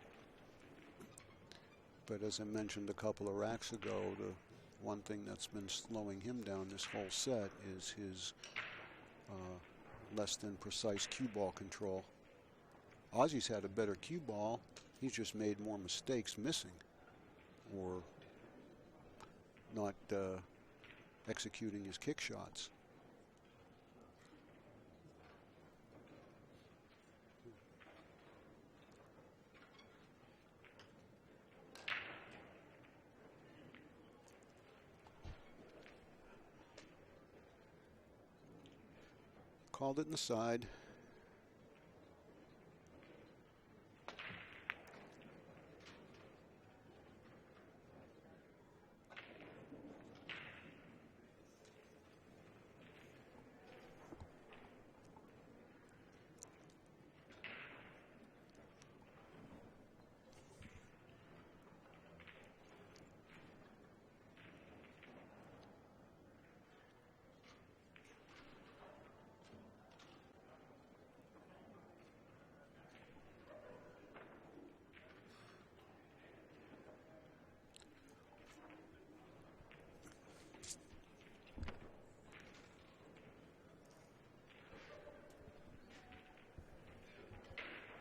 But as I mentioned a couple of racks ago, the one thing that's been slowing him down this whole set is his less than precise cue ball control. Ozzy's had a better cue ball. He's just made more mistakes missing or not executing his kick shots. Called it in the side.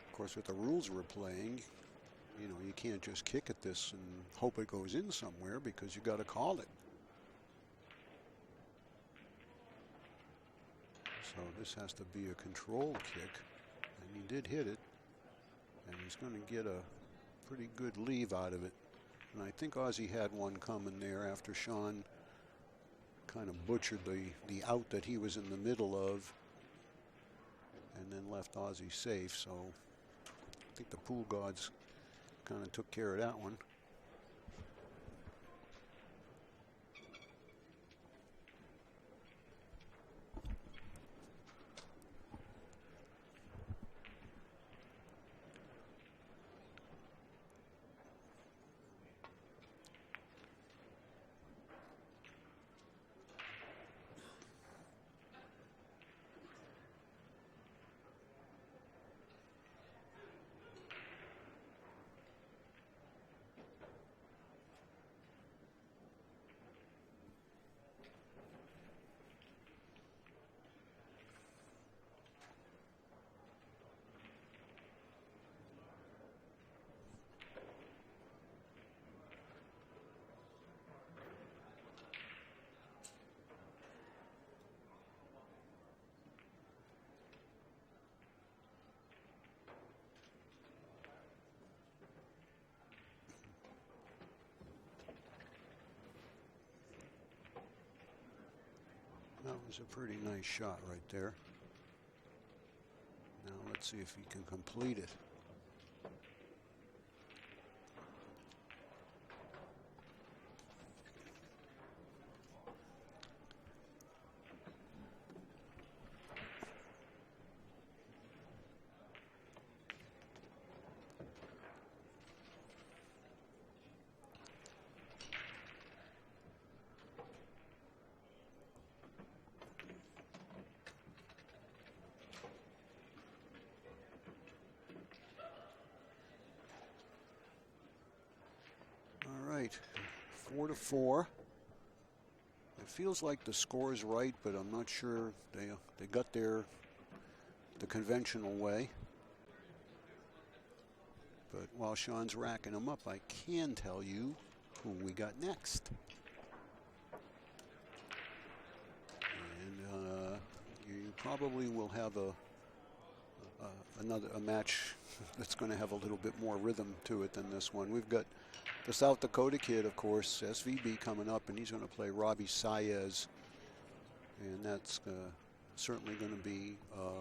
Of course, with the rules we're playing, you know, you can't just kick at this and hope it goes in somewhere because you got to call it. So this has to be a controlled kick, and he did hit it, and he's going to get a pretty good leave out of it. And I think Ozzy had one coming there after Sean kind of butchered the out that he was in the middle of, and then left Ozzy safe. So I think the pool gods kind of took care of that one. That was a pretty nice shot right there. Now let's see if he can complete it. All right, 4-4. It feels like the score is right, but I'm not sure they got there the conventional way. But while Sean's racking them up, I can tell you who we got next. And you probably will have a match that's going to have a little bit more rhythm to it than this one. We've got the South Dakota kid, of course, SVB, coming up, and he's going to play Robbie Saez. And that's certainly going to be a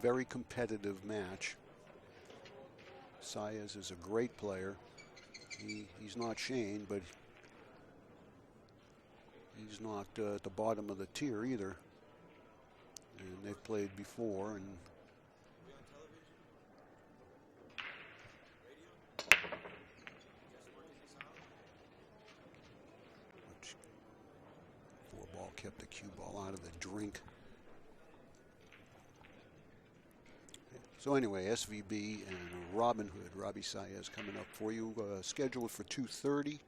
very competitive match. Saez is a great player. He's not Shane, but he's not at the bottom of the tier either. And they've played before, and ball kept the cue ball out of the drink. So anyway, SVB and Robin Hood, Robbie Saez, coming up for you. Scheduled for 2:30.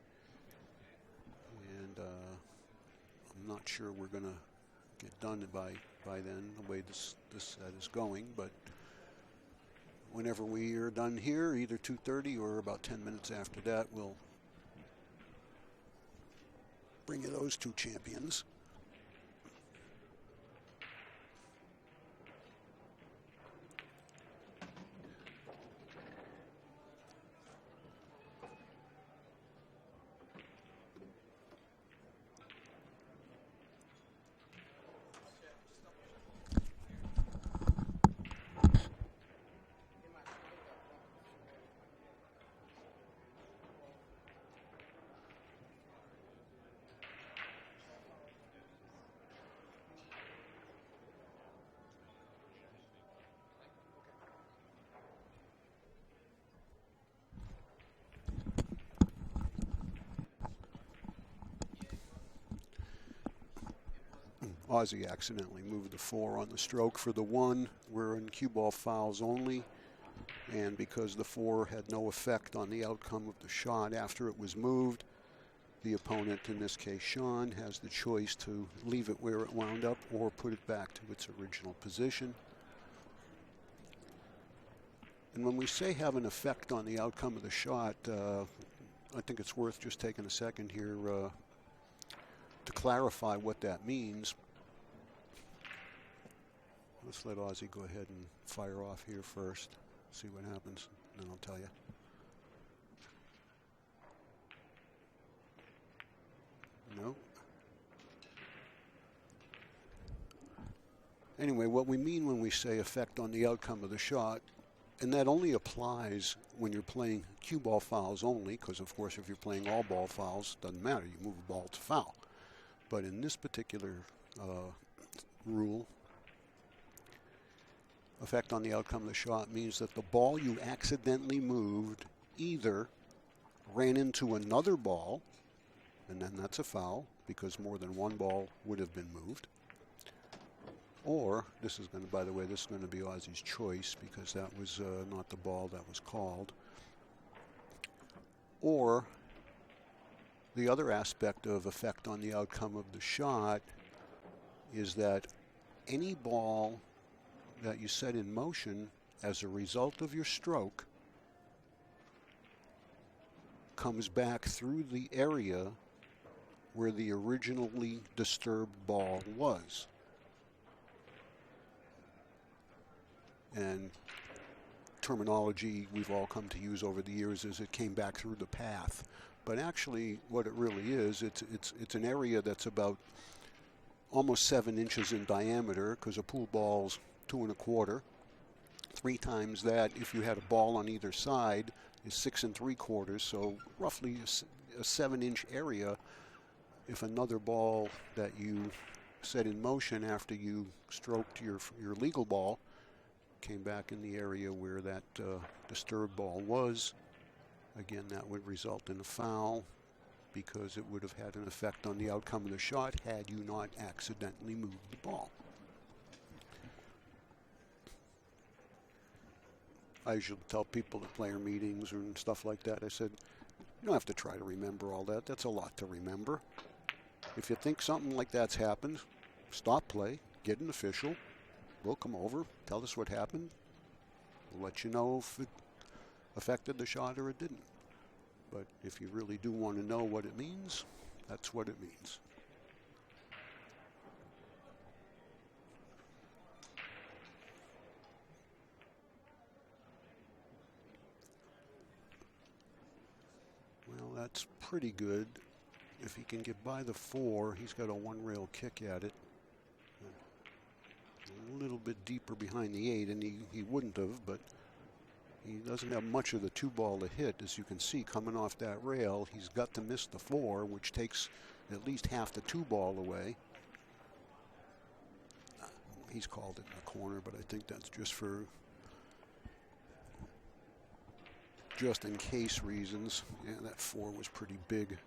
And I'm not sure we're going to get done by then, the way this set is going. But whenever we are done here, either 2:30 or about 10 minutes after that, we'll bring you those two champions. Ozzy accidentally moved the 4 on the stroke for the 1. We're in cue ball fouls only, and because the 4 had no effect on the outcome of the shot after it was moved, the opponent, in this case Sean, has the choice to leave it where it wound up or put it back to its original position. And when we say have an effect on the outcome of the shot, I think it's worth just taking a second here to clarify what that means. Let's let Ozzy go ahead and fire off here first, see what happens, and then I'll tell you. No. Anyway, what we mean when we say effect on the outcome of the shot, and that only applies when you're playing cue ball fouls only, because of course if you're playing all ball fouls, it doesn't matter, you move a ball to foul. But in this particular rule, effect on the outcome of the shot means that the ball you accidentally moved either ran into another ball, and then that's a foul because more than one ball would have been moved. Or, this is going to, by the way, this is going to be Ozzy's choice because that was not the ball that was called. Or, the other aspect of effect on the outcome of the shot is that any ball that you set in motion as a result of your stroke comes back through the area where the originally disturbed ball was. And terminology we've all come to use over the years is it came back through the path. But actually what it really is, it's an area that's about almost 7 inches in diameter, because a pool ball's 2 1/4. 3 times that, if you had a ball on either side, is 6 3/4. So roughly a 7-inch area. If another ball that you set in motion after you stroked your legal ball came back in the area where that disturbed ball was, again, that would result in a foul because it would have had an effect on the outcome of the shot had you not accidentally moved the ball. I usually tell people at player meetings and stuff like that, I said, you don't have to try to remember all that. That's a lot to remember. If you think something like that's happened, stop play, get an official. We'll come over, tell us what happened. We'll let you know if it affected the shot or it didn't. But if you really do want to know what it means, that's what it means. Well, that's pretty good. If he can get by the 4, he's got a 1-rail kick at it. A little bit deeper behind the 8, and he wouldn't have, but he doesn't have much of the 2-ball to hit. As you can see, coming off that rail, he's got to miss the 4, which takes at least half the 2-ball away. He's called it in the corner, but I think that's just in case reasons. Yeah, that 4 was pretty big.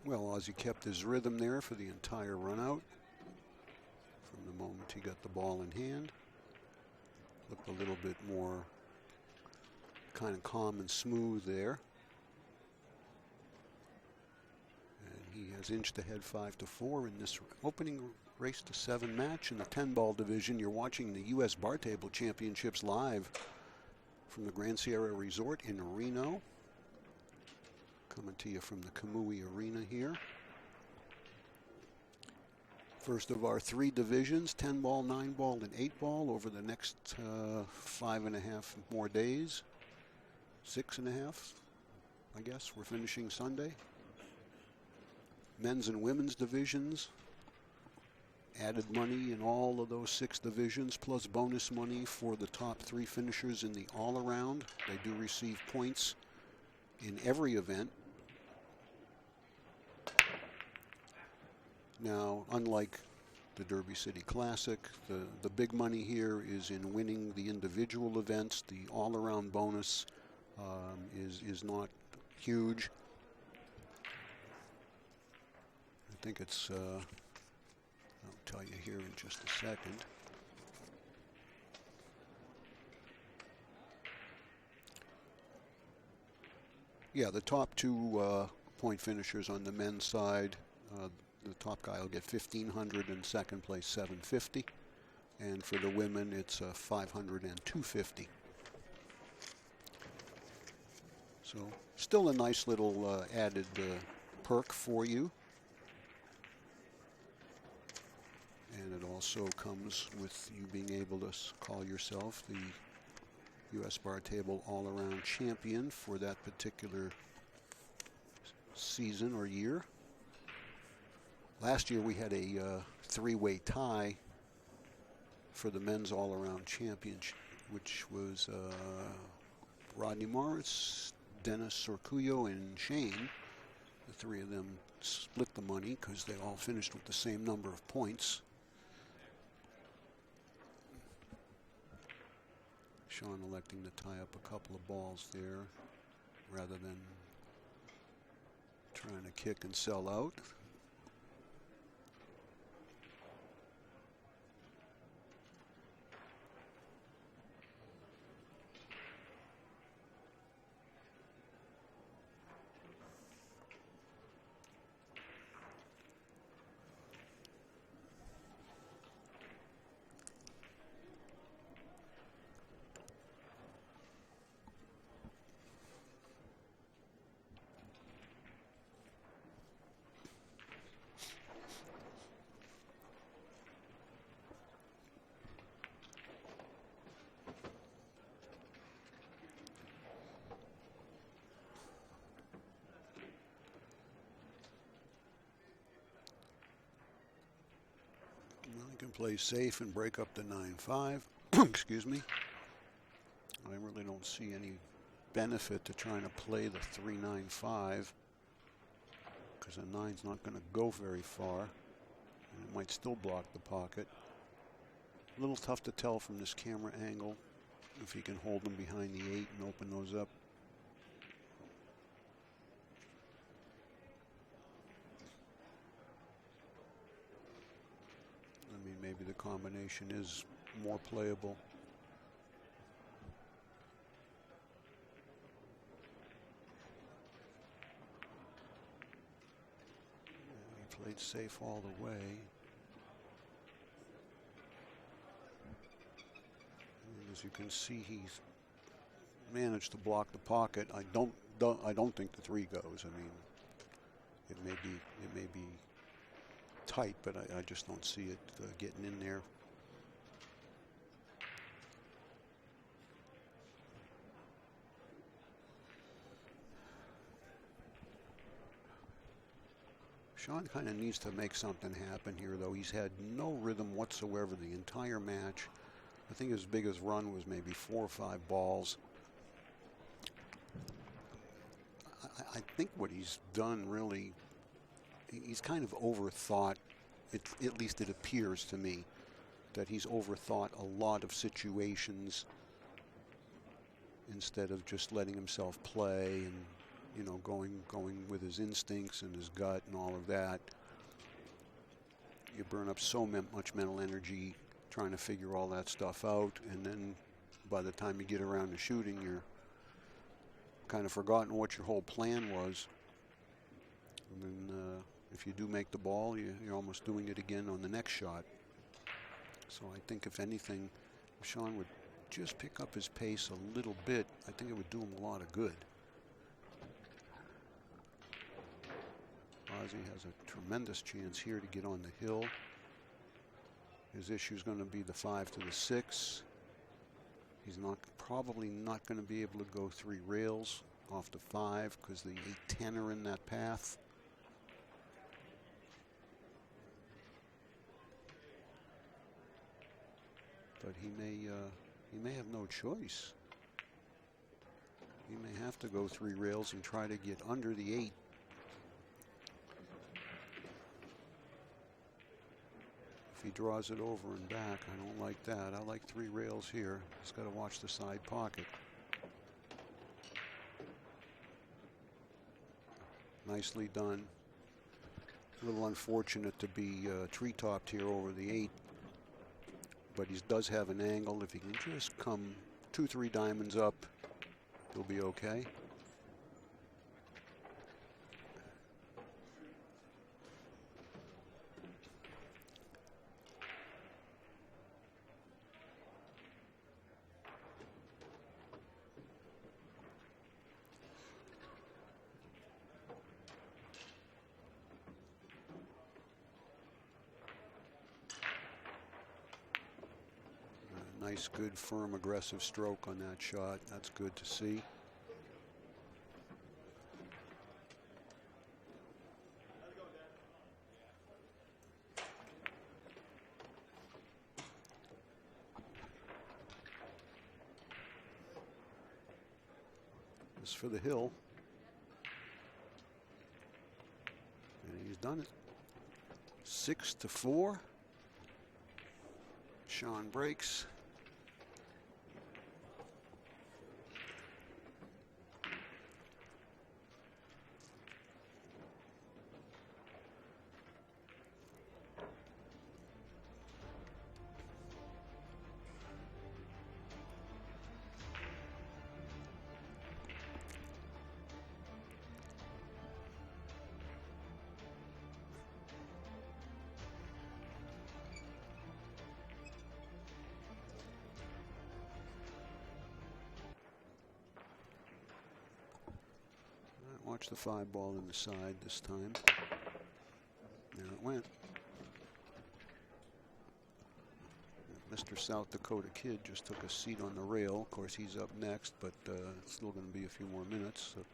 Well, Ozzy kept his rhythm there for the entire run out. From the moment he got the ball in hand, looked a little bit more kind of calm and smooth there. And he has inched ahead 5-4 in this opening race to 7 match in the 10-ball division. You're watching the U.S. Bar Table Championships live from the Grand Sierra Resort in Reno. Coming to you from the Kamui Arena here. First of our 3 divisions, 10-ball, 9-ball, and 8-ball over the next 5.5 more days. 6.5, I guess. We're finishing Sunday. Men's and women's divisions. Added money in all of those 6 divisions, plus bonus money for the top 3 finishers in the all-around. They do receive points in every event. Now, unlike the Derby City Classic, the big money here is in winning the individual events. The all-around bonus is not huge. I think it's, I'll tell you here in just a second. Yeah, the top 2 point finishers on the men's side, the top guy will get $1,500 and second place $750. And for the women, it's $500 and $250. So still a nice little added perk for you. And it also comes with you being able to call yourself the U.S. Bar Table All-Around Champion for that particular season or year. Last year we had a 3-way tie for the men's all-around championship, which was Rodney Morris, Dennis Sorcuyo, and Shane. The 3 of them split the money because they all finished with the same number of points. Sean electing to tie up a couple of balls there rather than trying to kick and sell out. You can play safe and break up the 9-5. Excuse me. I really don't see any benefit to trying to play the 3-9-5 because the 9's not going to go very far. And it might still block the pocket. A little tough to tell from this camera angle if you can hold them behind the 8 and open those up. I mean, maybe the combination is more playable. He played safe all the way. And as you can see, he's managed to block the pocket. I don't think the 3 goes. I mean, it may be tight, but I just don't see it getting in there. Sean kind of needs to make something happen here, though. He's had no rhythm whatsoever the entire match. I think his biggest run was maybe 4 or 5 balls. I think what he's done really, he's kind of overthought, at least it appears to me, that he's overthought a lot of situations instead of just letting himself play and you know, going with his instincts and his gut and all of that. You burn up so much mental energy trying to figure all that stuff out, and then by the time you get around to shooting, you're kind of forgotten what your whole plan was. And then if you do make the ball, you're almost doing it again on the next shot. So I think if anything, if Sean would just pick up his pace a little bit, I think it would do him a lot of good. Ozzy has a tremendous chance here to get on the hill. His issue is going to be the 5 to the 6. He's probably not going to be able to go 3 rails off the 5 because the 8-10 are in that path. But he may have no choice. He may have to go 3 rails and try to get under the 8. If he draws it over and back, I don't like that. I like 3 rails here. He's got to watch the side pocket. Nicely done. A little unfortunate to be tree-topped here over the 8. But he does have an angle. If he can just come 2-3 diamonds up, he'll be okay. Nice, good, firm, aggressive stroke on that shot. That's good to see. This for the hill. And he's done it. 6 to 4. Sean breaks. Watch the 5 ball in the side this time. There it went. Mr. South Dakota Kid just took a seat on the rail. Of course, he's up next, but it's still going to be a few more minutes. So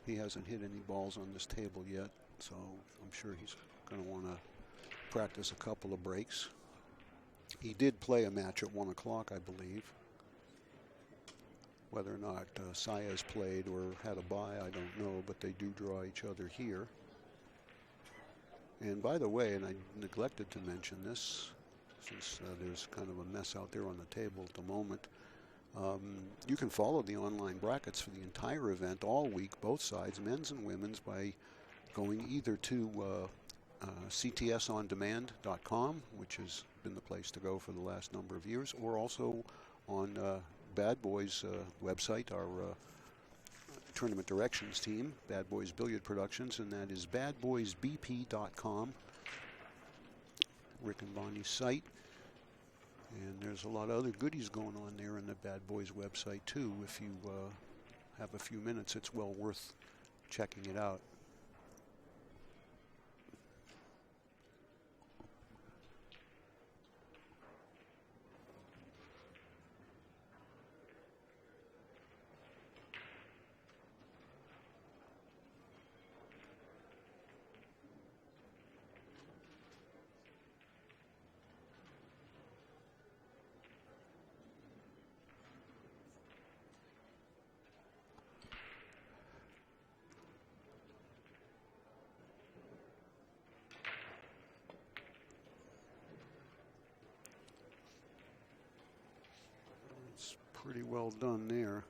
he hasn't hit any balls on this table yet, so I'm sure he's going to want to practice a couple of breaks. He did play a match at 1 o'clock, I believe. Whether or not Saez played or had a bye, I don't know, but they do draw each other here. And by the way, and I neglected to mention this, since there's kind of a mess out there on the table at the moment, you can follow the online brackets for the entire event all week, both sides, men's and women's, by going either to ctsondemand.com, which has been the place to go for the last number of years, or also on Bad Boys website, our tournament directions team, Bad Boys Billiard Productions, and that is badboysbp.com, Rick and Bonnie's site. And there's a lot of other goodies going on there in the Bad Boys website too. If you have a few minutes, it's well worth checking it out. Pretty well done there.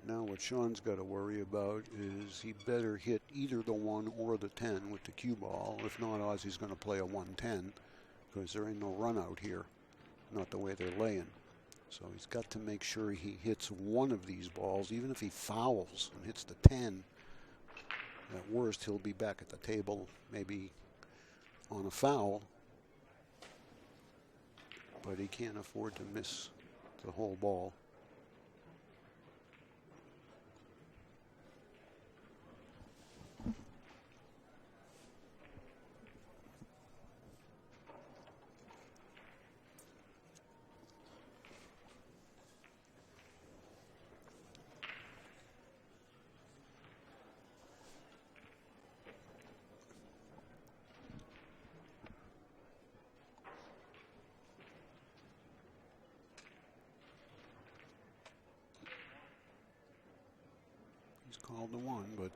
Now what Sean's got to worry about is he better hit either the 1 or the 10 with the cue ball. If not, Ozzy's going to play a 110 because there ain't no run out here, not the way they're laying. So he's got to make sure he hits one of these balls, even if he fouls and hits the 10. At worst, he'll be back at the table, maybe on a foul. But he can't afford to miss the whole ball. Called the 1, but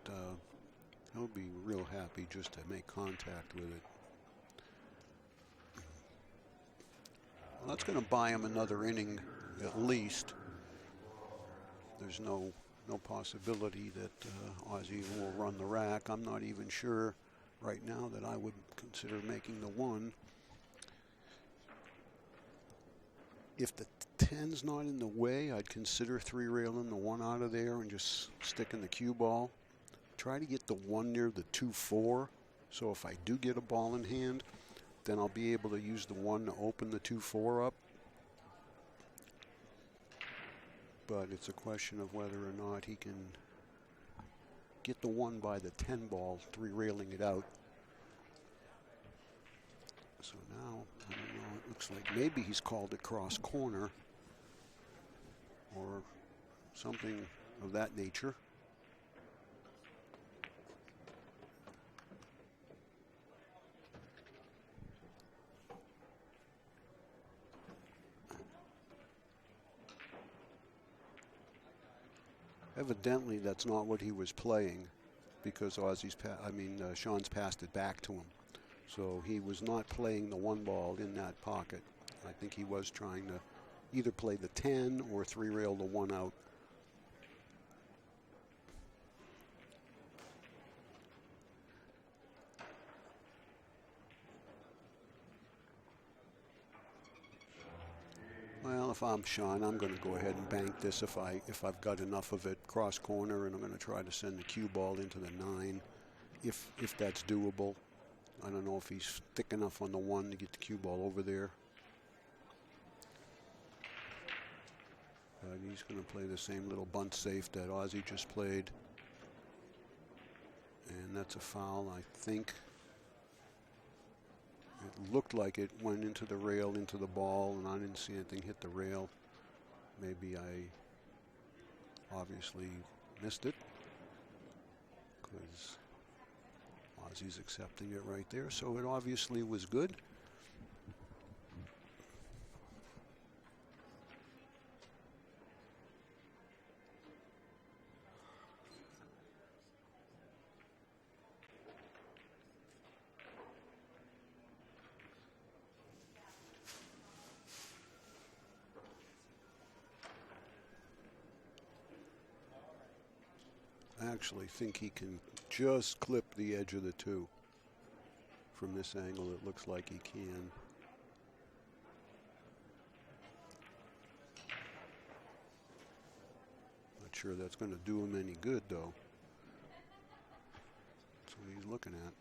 he'll be real happy just to make contact with it. Well, that's going to buy him another inning at least. There's no possibility that Ozzy will run the rack. I'm not even sure right now that I would consider making the 1. If the 10's not in the way, I'd consider 3-railing the 1 out of there and just sticking the cue ball. Try to get the 1 near the 2-4. So if I do get a ball in hand, then I'll be able to use the 1 to open the 2-4 up. But it's a question of whether or not he can get the 1 by the 10 ball, 3-railing it out. So now, I don't know, it looks like maybe he's called it cross corner or something of that nature. Evidently, that's not what he was playing because Sean's passed it back to him. So he was not playing the 1 ball in that pocket. I think he was trying to either play the 10 or 3-rail the 1 out. Well, if I'm Sean, I'm going to go ahead and bank this if I've got enough of it cross corner, and I'm going to try to send the cue ball into the 9 if that's doable. I don't know if he's thick enough on the 1 to get the cue ball over there. But he's going to play the same little bunt safe that Ozzy just played. And that's a foul, I think. It looked like it went into the rail, into the ball, and I didn't see anything hit the rail. Maybe I obviously missed it because Ozzy's accepting it right there. So it obviously was good. I actually think he can just clip the edge of the 2. From this angle, it looks like he can. Not sure that's going to do him any good, though. That's what he's looking at.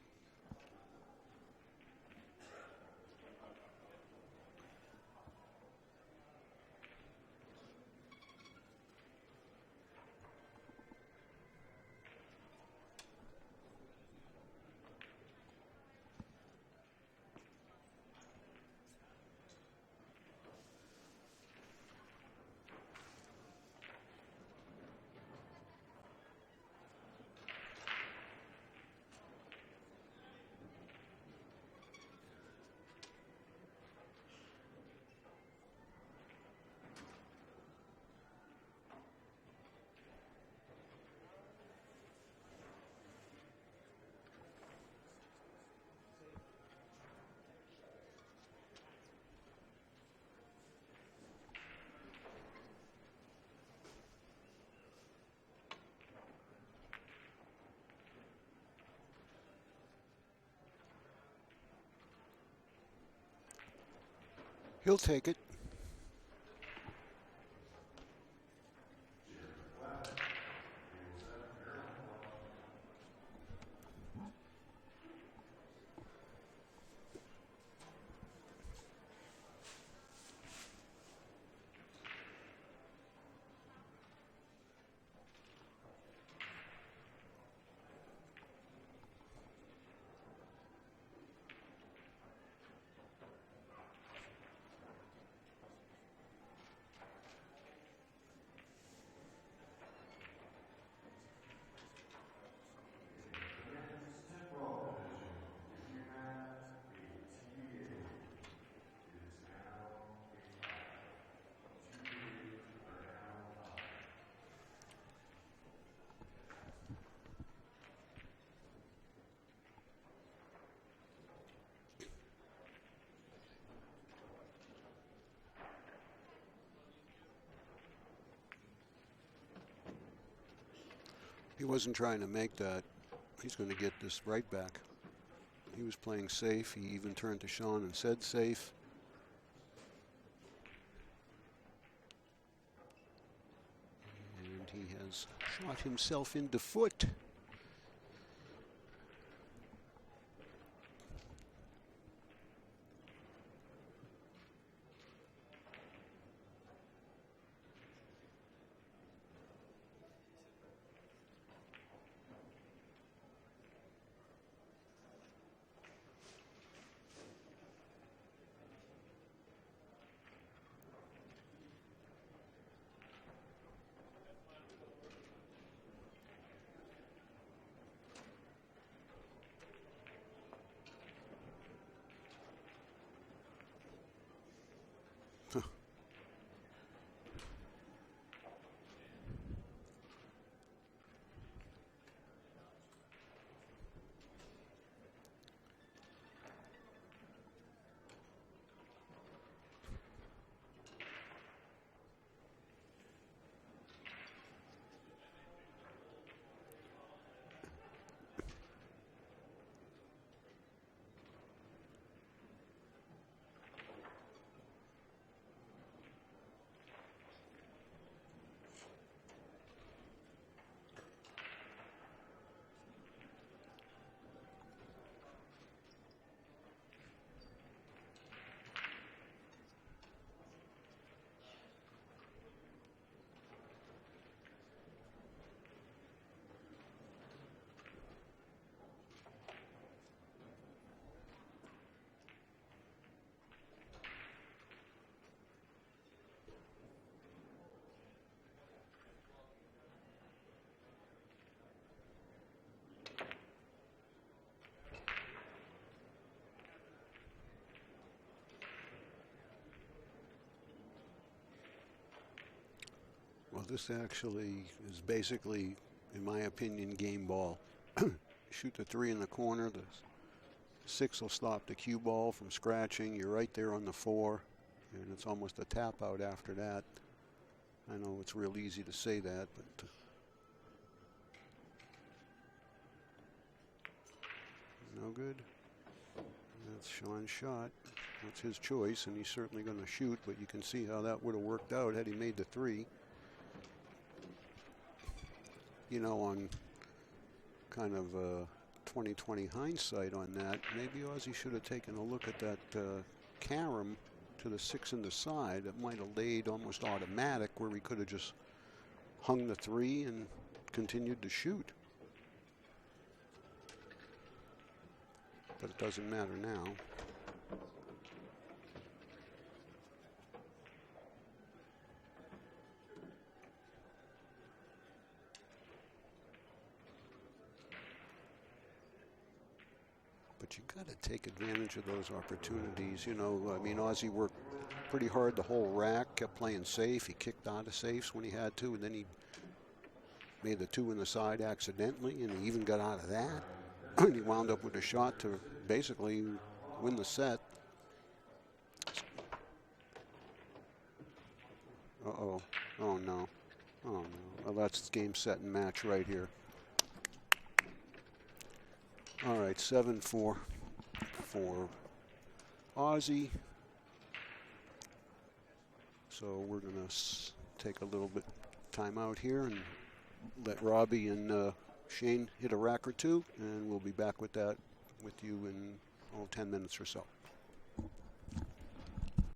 He'll take it. He wasn't trying to make that. He's going to get this right back. He was playing safe. He even turned to Sean and said safe. And he has shot himself in the foot. Well, this actually is basically, in my opinion, game ball. Shoot the 3 in the corner. The 6 will stop the cue ball from scratching. You're right there on the 4, and it's almost a tap out after that. I know it's real easy to say that, but no good. That's Sean's shot. That's his choice, and he's certainly going to shoot, but you can see how that would have worked out had he made the 3. You know, on kind of 20/20 hindsight on that, maybe Ozzy should have taken a look at that carom to the 6 in the side. It might have laid almost automatic where he could have just hung the 3 and continued to shoot. But it doesn't matter now. But you got to take advantage of those opportunities. You know, I mean, Ozzy worked pretty hard the whole rack, kept playing safe. He kicked out of safes when he had to, and then he made the 2 in the side accidentally, and he even got out of that. And he wound up with a shot to basically win the set. Uh-oh. Oh, no. Oh, no. Well, that's game, set, and match right here. All right, 7-4 for Ozzy. So we're going to take a little bit time out here and let Robbie and Shane hit a rack or two, and we'll be back with that with you in 10 minutes or so.